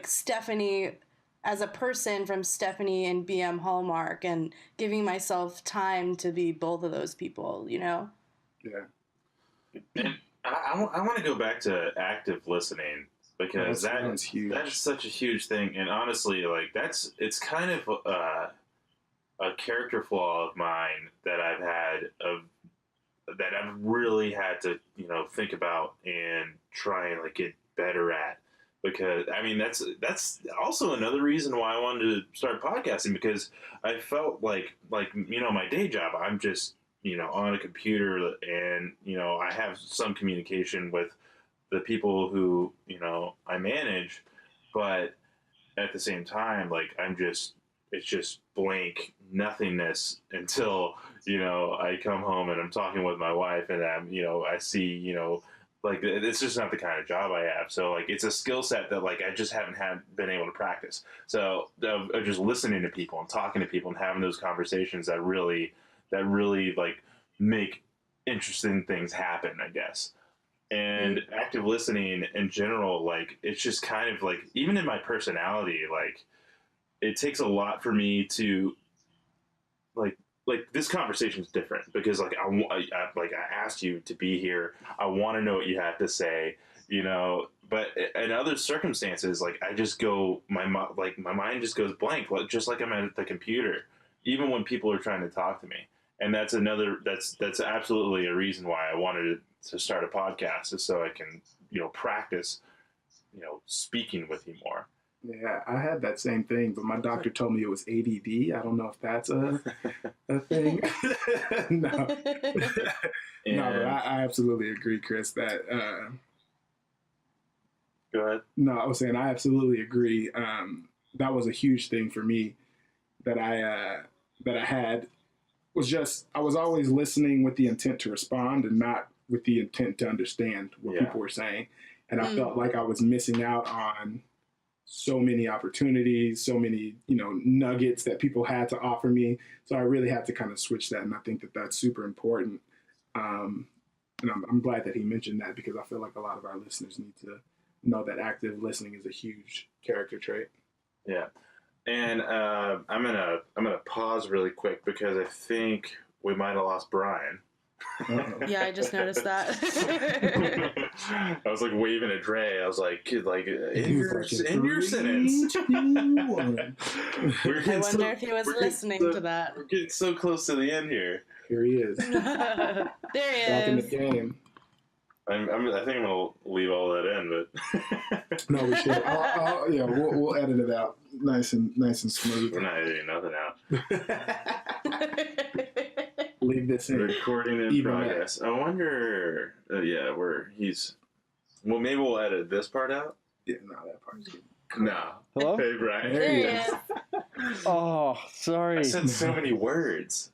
Stephanie as a person from Stephanie and BM Hallmark and giving myself time to be both of those people, Yeah. And I want to go back to active listening because that's huge. That's such a huge thing. And honestly, it's kind of a character flaw of mine that I've had that I've really had to, think about and try and get better at. Because that's also another reason why I wanted to start podcasting, because I felt like my day job, I'm just on a computer and I have some communication with the people who I manage, but at the same time it's just blank nothingness until I come home and I'm talking with my wife and I see it's just not the kind of job I have. So it's a skill set that I just haven't been able to practice. So just listening to people and talking to people and having those conversations that really make interesting things happen, I guess. And active listening in general, it's just kind of even in my personality, it takes a lot for me to like this conversation is different because like I asked you to be here. I want to know what you have to say, you know. But in other circumstances, like I just go, my mind just goes blank, just like I'm at the computer, even when people are trying to talk to me. And that's absolutely a reason why I wanted to start a podcast, is so I can, you know, practice, you know, speaking with you more. Yeah, I had that same thing, but my doctor told me it was ADD. I don't know if that's a thing. No. No, but I absolutely agree, Chris, that Go ahead. no, I was saying I absolutely agree. That was a huge thing for me that I had, was just I was always listening with the intent to respond and not with the intent to understand what people were saying. And I felt like I was missing out on so many opportunities, so many, you know, nuggets that people had to offer me. So I really had to kind of switch that. And I think that that's super important. And I'm glad that he mentioned that, because I feel like a lot of our listeners need to know that active listening is a huge character trait. Yeah. And I'm gonna pause really quick because I think we might have lost Brian. Yeah, I just noticed that. I was like waving at Dre. I was like, in your sentence. I wonder if he was listening to that. We're getting so close to the end here. Here he is. There he Back in the is. game. I think I'm gonna leave all that in, but No, we should. Yeah, we'll edit it out nice and smooth. we're not editing nothing out. Leave this in. Recording in Even progress. I wonder. Well, maybe we'll edit this part out. Yeah, no, that part's good. No. Hello? Hey, Brian. There There he he is. is. Oh, sorry. I said so many words.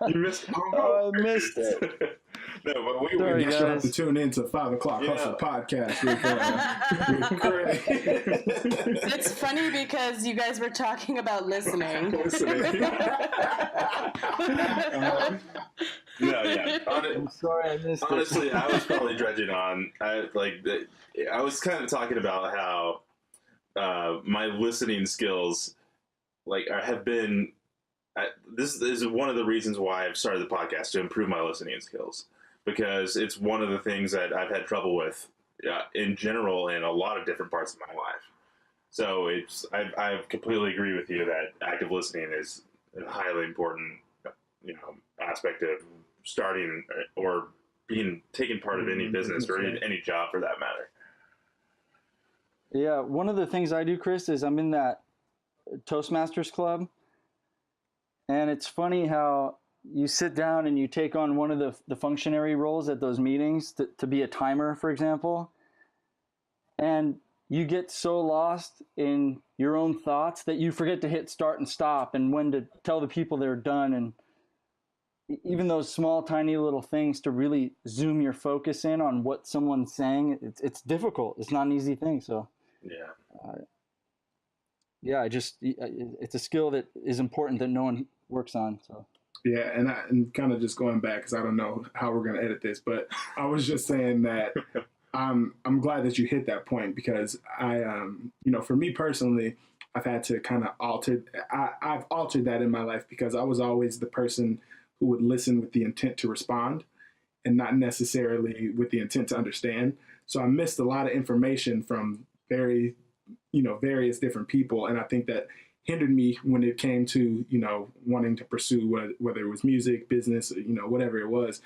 You missed. Oh, I missed it. No, but we Sorry, You have guys. to tune in to 5 o'clock Hustle podcast with Craig. It's funny because you guys were talking about listening. No, yeah. I'm sorry I missed Honestly, I was probably dredging on. I was kind of talking about how my listening skills, have been. This is one of the reasons why I've started the podcast, to improve my listening skills, because it's one of the things that I've had trouble with in general in a lot of different parts of my life. So I completely agree with you that active listening is a highly important, you know, aspect of starting or taking part of any business or any job for that matter. Yeah, one of the things I do, Chris, is I'm in that Toastmasters club. And it's funny how you sit down and you take on one of the functionary roles at those meetings to be a timer, for example. And you get so lost in your own thoughts that you forget to hit start and stop and when to tell the people they're done. And even those small, tiny little things to really zoom your focus in on what someone's saying, it's difficult. It's not an easy thing. So, Yeah. it's a skill that is important that no one works on. So. Yeah, and kind of just going back, because I don't know how we're going to edit this, but I was just saying that I'm glad that you hit that point, because I, for me personally, I've had to kind of I've altered that in my life, because I was always the person who would listen with the intent to respond and not necessarily with the intent to understand. So I missed a lot of information from various different people. And I think that hindered me when it came to, wanting to pursue whether it was music, business, whatever it was,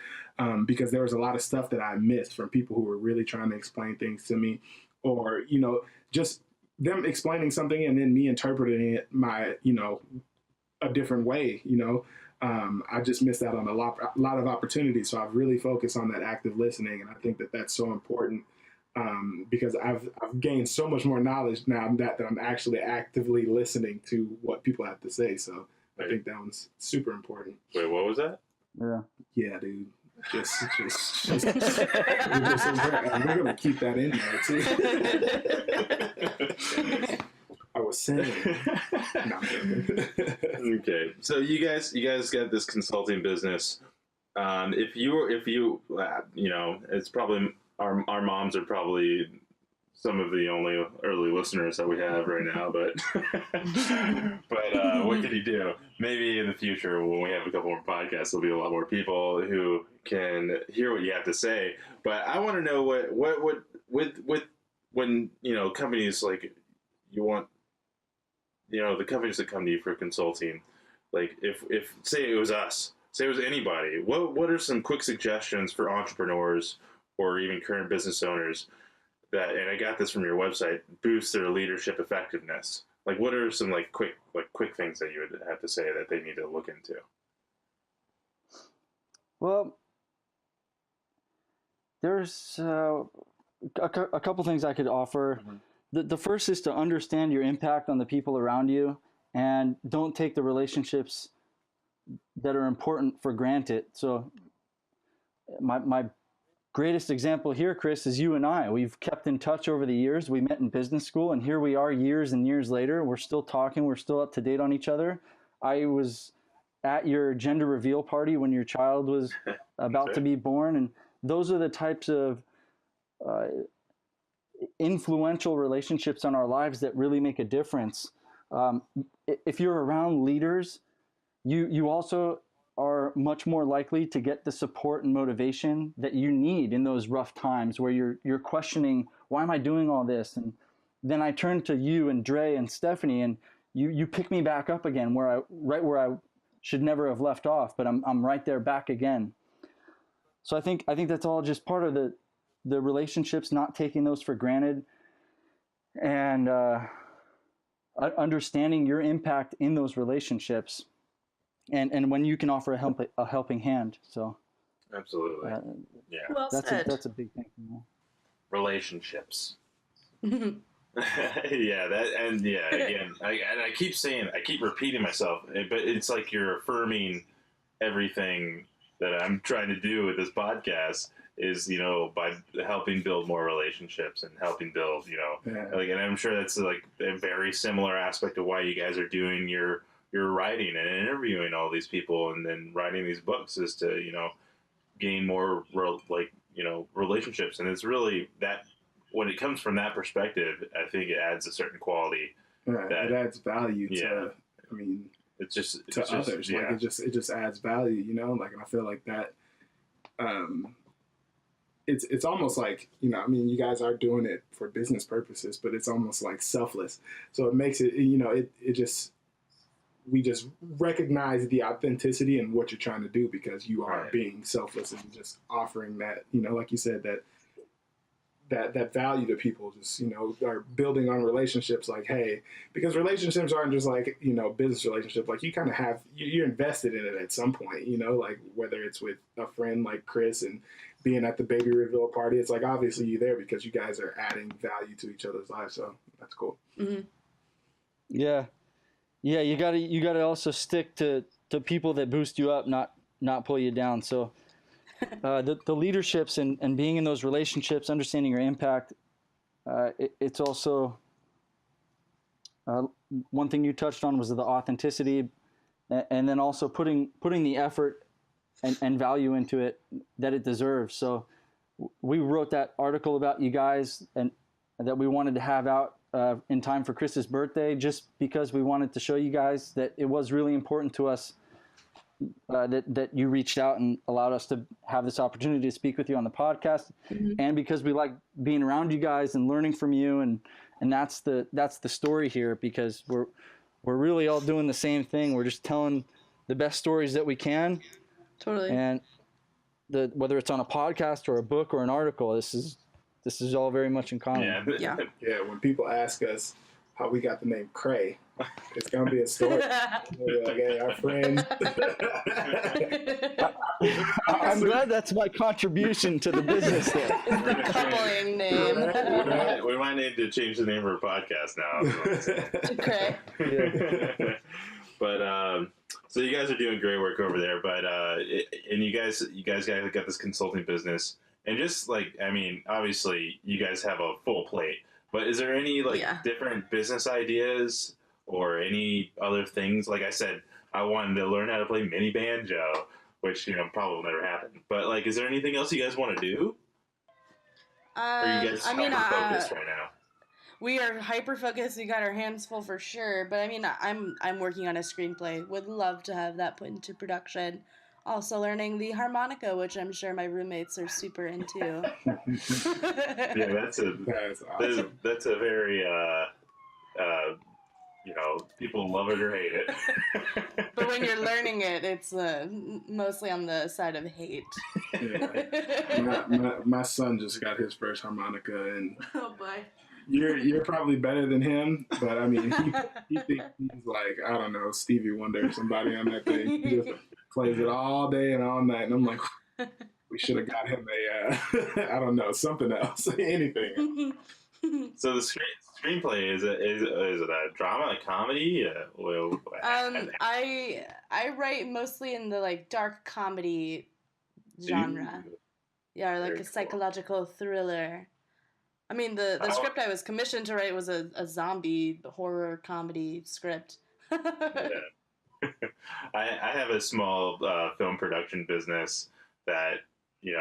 because there was a lot of stuff that I missed from people who were really trying to explain things to me, or, just them explaining something and then me interpreting it a different way, I just missed out on a lot of opportunities. So I've really focused on that active listening. And I think that that's so important. Because I've gained so much more knowledge now that I'm actually actively listening to what people have to say. So I think that one's super important. Wait, what was that? Yeah, dude. Just we're gonna keep that in there too. I was saying. No, I'm joking. Okay, so you guys got this consulting business. If you, it's probably. Our moms are probably some of the only early listeners that we have right now, but what can you do? Maybe in the future when we have a couple more podcasts, there'll be a lot more people who can hear what you have to say. But I want to know what with when companies like you want the companies that come to you for consulting, like if say it was us, say it was anybody, what are some quick suggestions for entrepreneurs or even current business owners that, and I got this from your website, boost their leadership effectiveness? Like, what are some quick things that you would have to say that they need to look into? Well, there's a couple things I could offer. The first is to understand your impact on the people around you, and don't take the relationships that are important for granted. So my greatest example here, Chris, is you and I. We've kept in touch over the years. We met in business school, and here we are years and years later. We're still talking. We're still up to date on each other. I was at your gender reveal party when your child was about to be born, and those are the types of influential relationships in our lives that really make a difference. If you're around leaders, you also are much more likely to get the support and motivation that you need in those rough times where you're questioning, why am I doing all this? And then I turn to you and Dre and Stephanie, and you pick me back up again right where I should never have left off, but I'm right there back again. So I think that's all just part of the relationships, not taking those for granted, and understanding your impact in those relationships. And when you can offer a helping hand. So absolutely, yeah. Well said. That's a big thing. Relationships. Yeah, again, I keep repeating myself, but it's like you're affirming everything that I'm trying to do with this podcast is, by helping build more relationships and helping build, and I'm sure that's a very similar aspect of why you guys are doing your writing and interviewing all these people and then writing these books is to, gain more relationships. And it's really that when it comes from that perspective, I think it adds a certain quality. It adds value to, it's just others. Yeah. It just adds value, and I feel like that, it's almost like, you guys are doing it for business purposes, but it's almost like selfless. So it makes it, we just recognize the authenticity in what you're trying to do because you are being selfless and just offering that, like you said, that value to people, just, are building on relationships because relationships aren't just business relationships. You kind of you're invested in it at some point, whether it's with a friend like Chris and being at the baby reveal party, it's obviously you're there because you guys are adding value to each other's lives. So that's cool. Mm-hmm. Yeah. Yeah, you gotta also stick to people that boost you up, not pull you down. So the leaderships and being in those relationships, understanding your impact, it's also one thing you touched on was the authenticity, and then also putting the effort and value into it that it deserves. So we wrote that article about you guys and that we wanted to have out in time for Chris's birthday, just because we wanted to show you guys that it was really important to us that you reached out and allowed us to have this opportunity to speak with you on the podcast, and because we like being around you guys and learning from you, and that's the story here, because we're really all doing the same thing. We're just telling the best stories that we can. Totally. And whether it's on a podcast or a book or an article, this is all very much in common. Yeah. Yeah, when people ask us how we got the name Cray, it's going to be a story. We're like, hey, our friend. I'm glad that's my contribution to the business there. It's the coupling name. We might need to change the name of our podcast now. To Cray. Yeah. But so you guys are doing great work over there. But and you guys got this consulting business, and just obviously you guys have a full plate. But is there any different business ideas or any other things? Like I said, I wanted to learn how to play mini banjo, which probably will never happen. But is there anything else you guys want to do? Or are you guys hyper-focused right now? We are hyper-focused. We got our hands full for sure. But I mean, I'm working on a screenplay. Would love to have that put into production. Also learning the harmonica, which I'm sure my roommates are super into. Yeah, that's awesome. That's a very people love it or hate it. But when you're learning it, it's mostly on the side of hate. Yeah. My son just got his first harmonica, and oh boy, you're probably better than him. But I mean, he thinks he's like, I don't know, Stevie Wonder or somebody on that thing. He just plays it all day and all night, and I'm like, we should have got him a I don't know, something else, anything. So the screenplay is it a drama, a comedy? I write mostly in the like dark comedy genre. Ooh, yeah, or like a psychological thriller. I mean, the script I was commissioned to write was a zombie horror comedy script. Yeah. I have a small film production business that we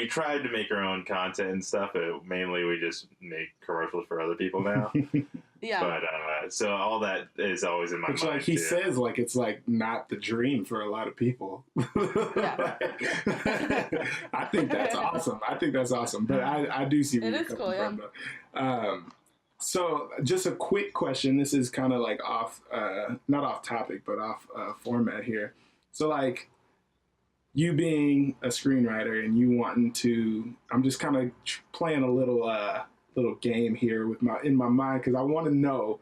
tried to make our own content and stuff, but mainly we just make commercials for other people now. Yeah. But so all that is always in my mind. Like he says, like it's like not the dream for a lot of people. Yeah. I think that's awesome. But I do see where you're coming from. Yeah. So just a quick question. This is kind of like off, not off topic, but off format here. So like, you being a screenwriter and you wanting to, I'm just kind of playing a little game here in my mind, because I want to know,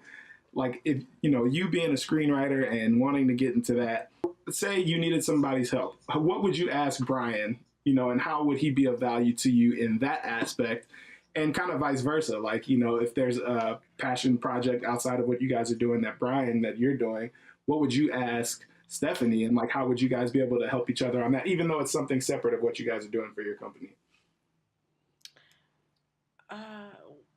like, if you being a screenwriter and wanting to get into that, say you needed somebody's help, what would you ask Brian, and how would he be of value to you in that aspect, and kind of vice versa, like, if there's a passion project outside of what you guys are doing that you're doing, what would you ask Stephanie, and like how would you guys be able to help each other on that, even though it's something separate of what you guys are doing for your company?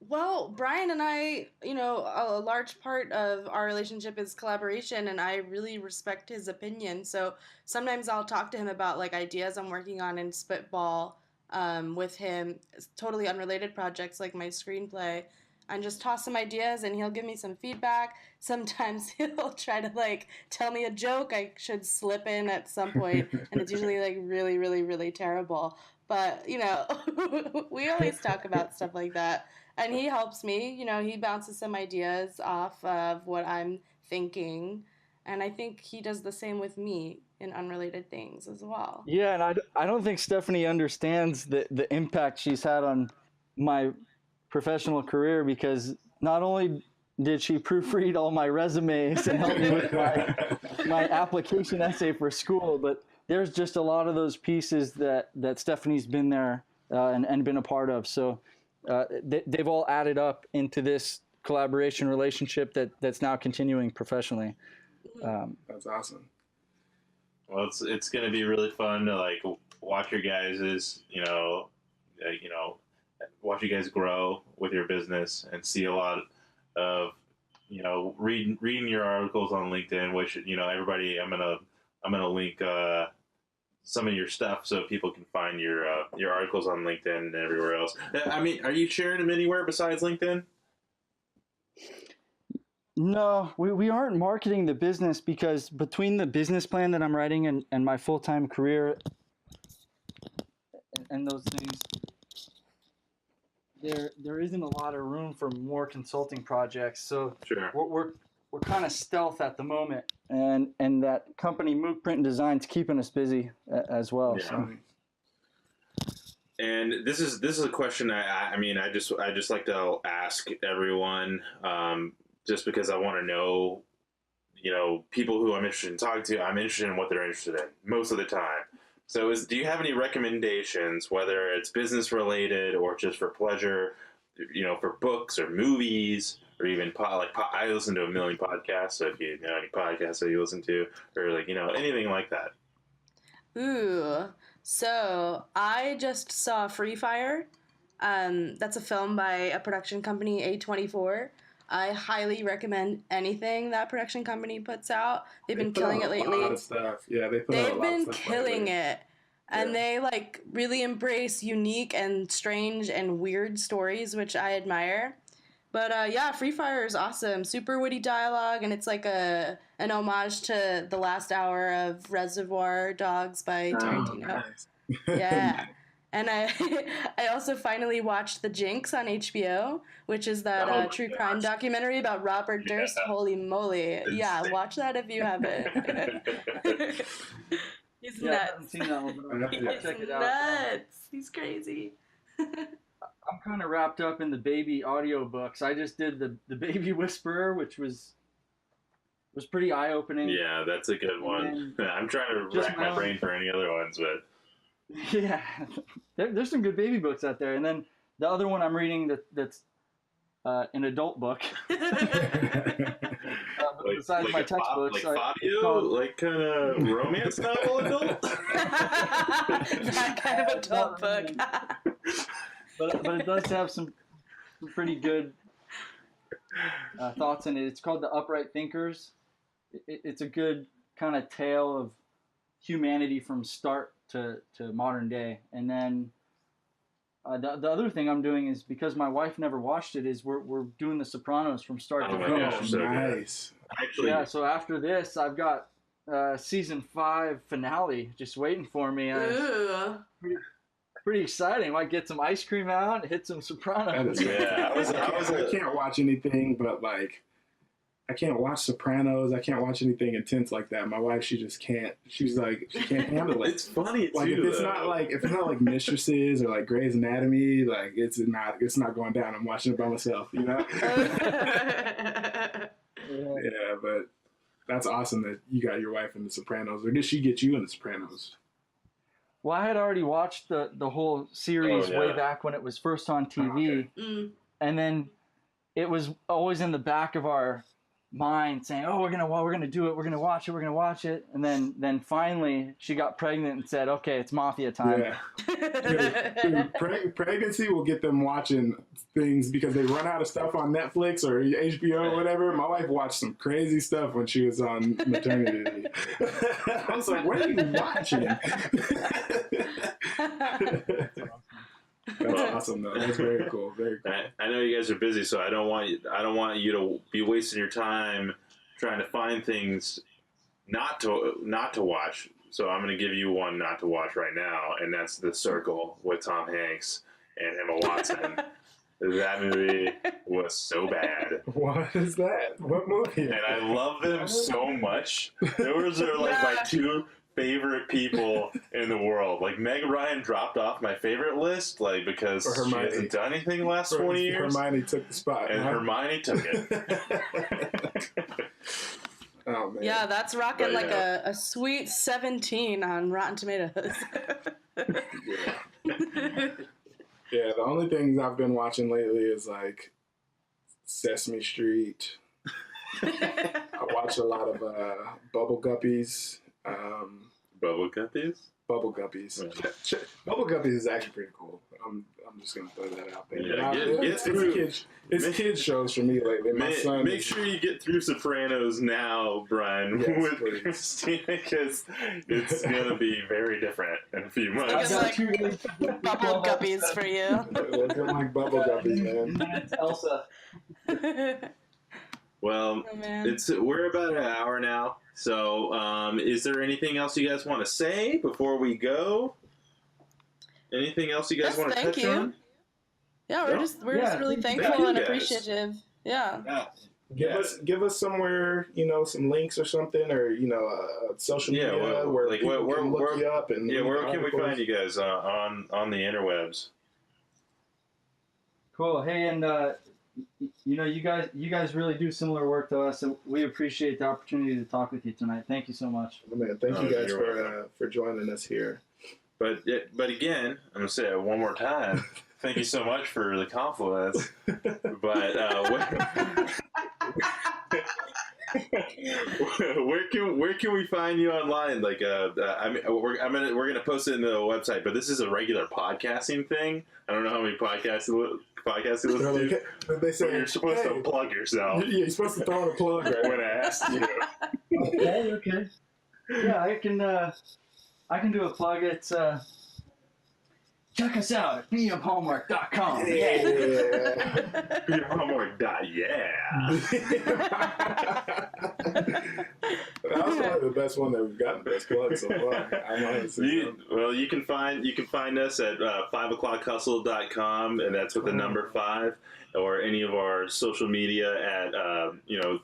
Well, Brian and I, a large part of our relationship is collaboration, and I really respect his opinion. So sometimes I'll talk to him about like ideas I'm working on and spitball with him, totally unrelated projects like my screenplay, and just toss some ideas and he'll give me some feedback. Sometimes he'll try to like tell me a joke I should slip in at some point, and it's usually like really, really, really terrible. But, we always talk about stuff like that. And he helps me, he bounces some ideas off of what I'm thinking. And I think he does the same with me in unrelated things as well. Yeah, and I don't think Stephanie understands the impact she's had on my professional career, because not only did she proofread all my resumes and help me with my application essay for school, but there's just a lot of those pieces that Stephanie's been there and been a part of. So they've all added up into this collaboration relationship that's now continuing professionally. That's awesome. Well, it's going to be really fun to like watch your guys's, watch you guys grow with your business and see a lot of, reading your articles on LinkedIn, which, everybody, I'm gonna link some of your stuff so people can find your articles on LinkedIn and everywhere else. I mean, are you sharing them anywhere besides LinkedIn? No, we aren't marketing the business, because between the business plan that I'm writing and my full-time career and those things, there isn't a lot of room for more consulting projects. So sure. We're kind of stealth at the moment, and that company Mook Print and Design's keeping us busy as well. Yeah. So. And this is a question I just like to ask everyone, just because I want to know, people who I'm interested in talking to, I'm interested in what they're interested in most of the time. So do you have any recommendations, whether it's business related or just for pleasure, for books or movies, or even I listen to a million podcasts. So if you know any podcasts that you listen to, or anything like that. Ooh, so I just saw Free Fire. That's a film by a production company, A24. I highly recommend anything that production company puts out. They've been killing it lately. A lot of stuff. Yeah, they've been killing it. and they like really embrace unique and strange and weird stories, which I admire. But yeah, Free Fire is awesome. Super witty dialogue, and it's like an homage to the last hour of Reservoir Dogs by Tarantino. Nice. Yeah. And I also finally watched The Jinx on HBO, which is that true crime documentary about Robert Durst. Holy moly. Yeah, watch that if you haven't. He's I haven't nuts. seen that one, but I'll He's check it out. nuts. He's crazy. I'm kind of wrapped up in the baby audiobooks. I just did the Baby Whisperer, which was pretty eye-opening. Yeah, that's a good one. I'm trying to rack my brain for any other ones, but Yeah, there's some good baby books out there. And then the other one I'm reading that's an adult book. Besides my textbooks, like Fabio, like kind of romance novel adult. That kind of adult book. but it does have some pretty good thoughts in it. It's called The Upright Thinkers. It's a good kind of tale of humanity from start to modern day. And then the other thing I'm doing is, because my wife never watched it, is we're doing The Sopranos from start to finish. Gosh, so Nice. Actually, Yeah, so after this, I've got season 5 finale just waiting for me. Ooh. Pretty exciting. Might get some ice cream out and hit some Sopranos. yeah, I can't watch anything but like, I can't watch Sopranos. I can't watch anything intense like that. My wife, she just can't. She's like, she can't handle it. it's funny Like too. if it's not like Mistresses or like Grey's Anatomy, like it's not going down. I'm watching it by myself, you know. Yeah, but that's awesome that you got your wife in The Sopranos. Or did she get you in The Sopranos? Well, I had already watched the whole series way yeah. back when it was first on TV. Mm. And then it was always in the back of our mind saying, "Oh, we're gonna do it. We're gonna watch it." And then finally she got pregnant and said, "Okay, it's mafia time." Yeah. Dude, pregnancy will get them watching things because they run out of stuff on Netflix or HBO or whatever. My wife watched some crazy stuff when she was on maternity leave. I was like, "What are you watching?" That's awesome, though. That's very cool. Very cool. I know you guys are busy, so I don't want you to be wasting your time trying to find things not to watch. So I'm going to give you one not to watch right now, and that's The Circle with Tom Hanks and Emma Watson. That movie was so bad. What is that? What movie? And I love them so much. Those are like my two favorite people in the world. Like Meg Ryan dropped off my favorite list, like because she hasn't done anything the last 20 years. Hermione took the spot. And Hermione took it. Oh man. Yeah, that's rocking But, like a sweet 17 on Rotten Tomatoes. Yeah, the only things I've been watching lately is like Sesame Street. I watch a lot of Bubble Guppies. Bubble Guppies? Bubble Guppies. Bubble Guppies is actually pretty cool. I'm just gonna throw that out there. Yeah, It's kids shows for me lately. My son. Make sure you get through Sopranos now, Brian, Yes, with please. Christina, because it's gonna be very different in a few months. It's like bubble guppies for you. Looking like Bubble Guppies, man. It's Elsa. Well, Oh, man. we're about an hour now. So, is there anything else you guys want to say before we go? Anything else you guys Yes, want to thank touch you. on? Yeah, we're just really thank thankful you and guys. appreciative. Yeah. Yeah. Give us somewhere, some links or something, or social media where like, people can look you up and where can we articles. find you guys on the interwebs? Cool. Hey, and you guys really do similar work to us, and we appreciate the opportunity to talk with you tonight. Thank you so much. Oh, man, thank you guys you're for joining us here. But again, I'm gonna say it one more time. Thank you so much for the compliments. But where can we find you online? Like, we're gonna post it in the website. But this is a regular podcasting thing. I don't know how many podcasts you listen to. They say You're supposed to plug yourself. Yeah, you're supposed to throw in a plug right When I asked you. Okay. Yeah, I can. I can do a plug. It's check us out at freedomhallmark.com. Yeah. That was probably the best one that we've gotten. Best plug so far. I'm honestly. You can find us at 5o'clockhustle.com, and that's with the number 5, or any of our social media at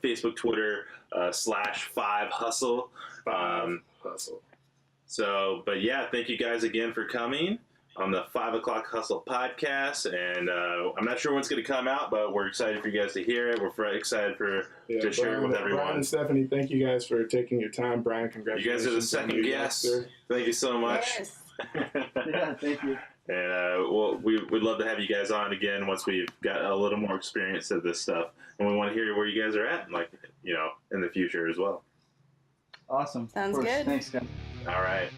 Facebook, Twitter /5hustle. Hustle. So, but yeah, thank you guys again for coming on the 5 O'Clock Hustle podcast, and I'm not sure when it's going to come out, but we're excited for you guys to hear it. We're excited to share it with everyone. Brian and Stephanie, thank you guys for taking your time. Brian, congratulations. You guys are the second guest. Thank you so much. Yes. Yeah, thank you. And we'd love to have you guys on again once we've got a little more experience of this stuff, and we want to hear where you guys are at, in the future as well. Awesome. Sounds good. Thanks, guys. All right.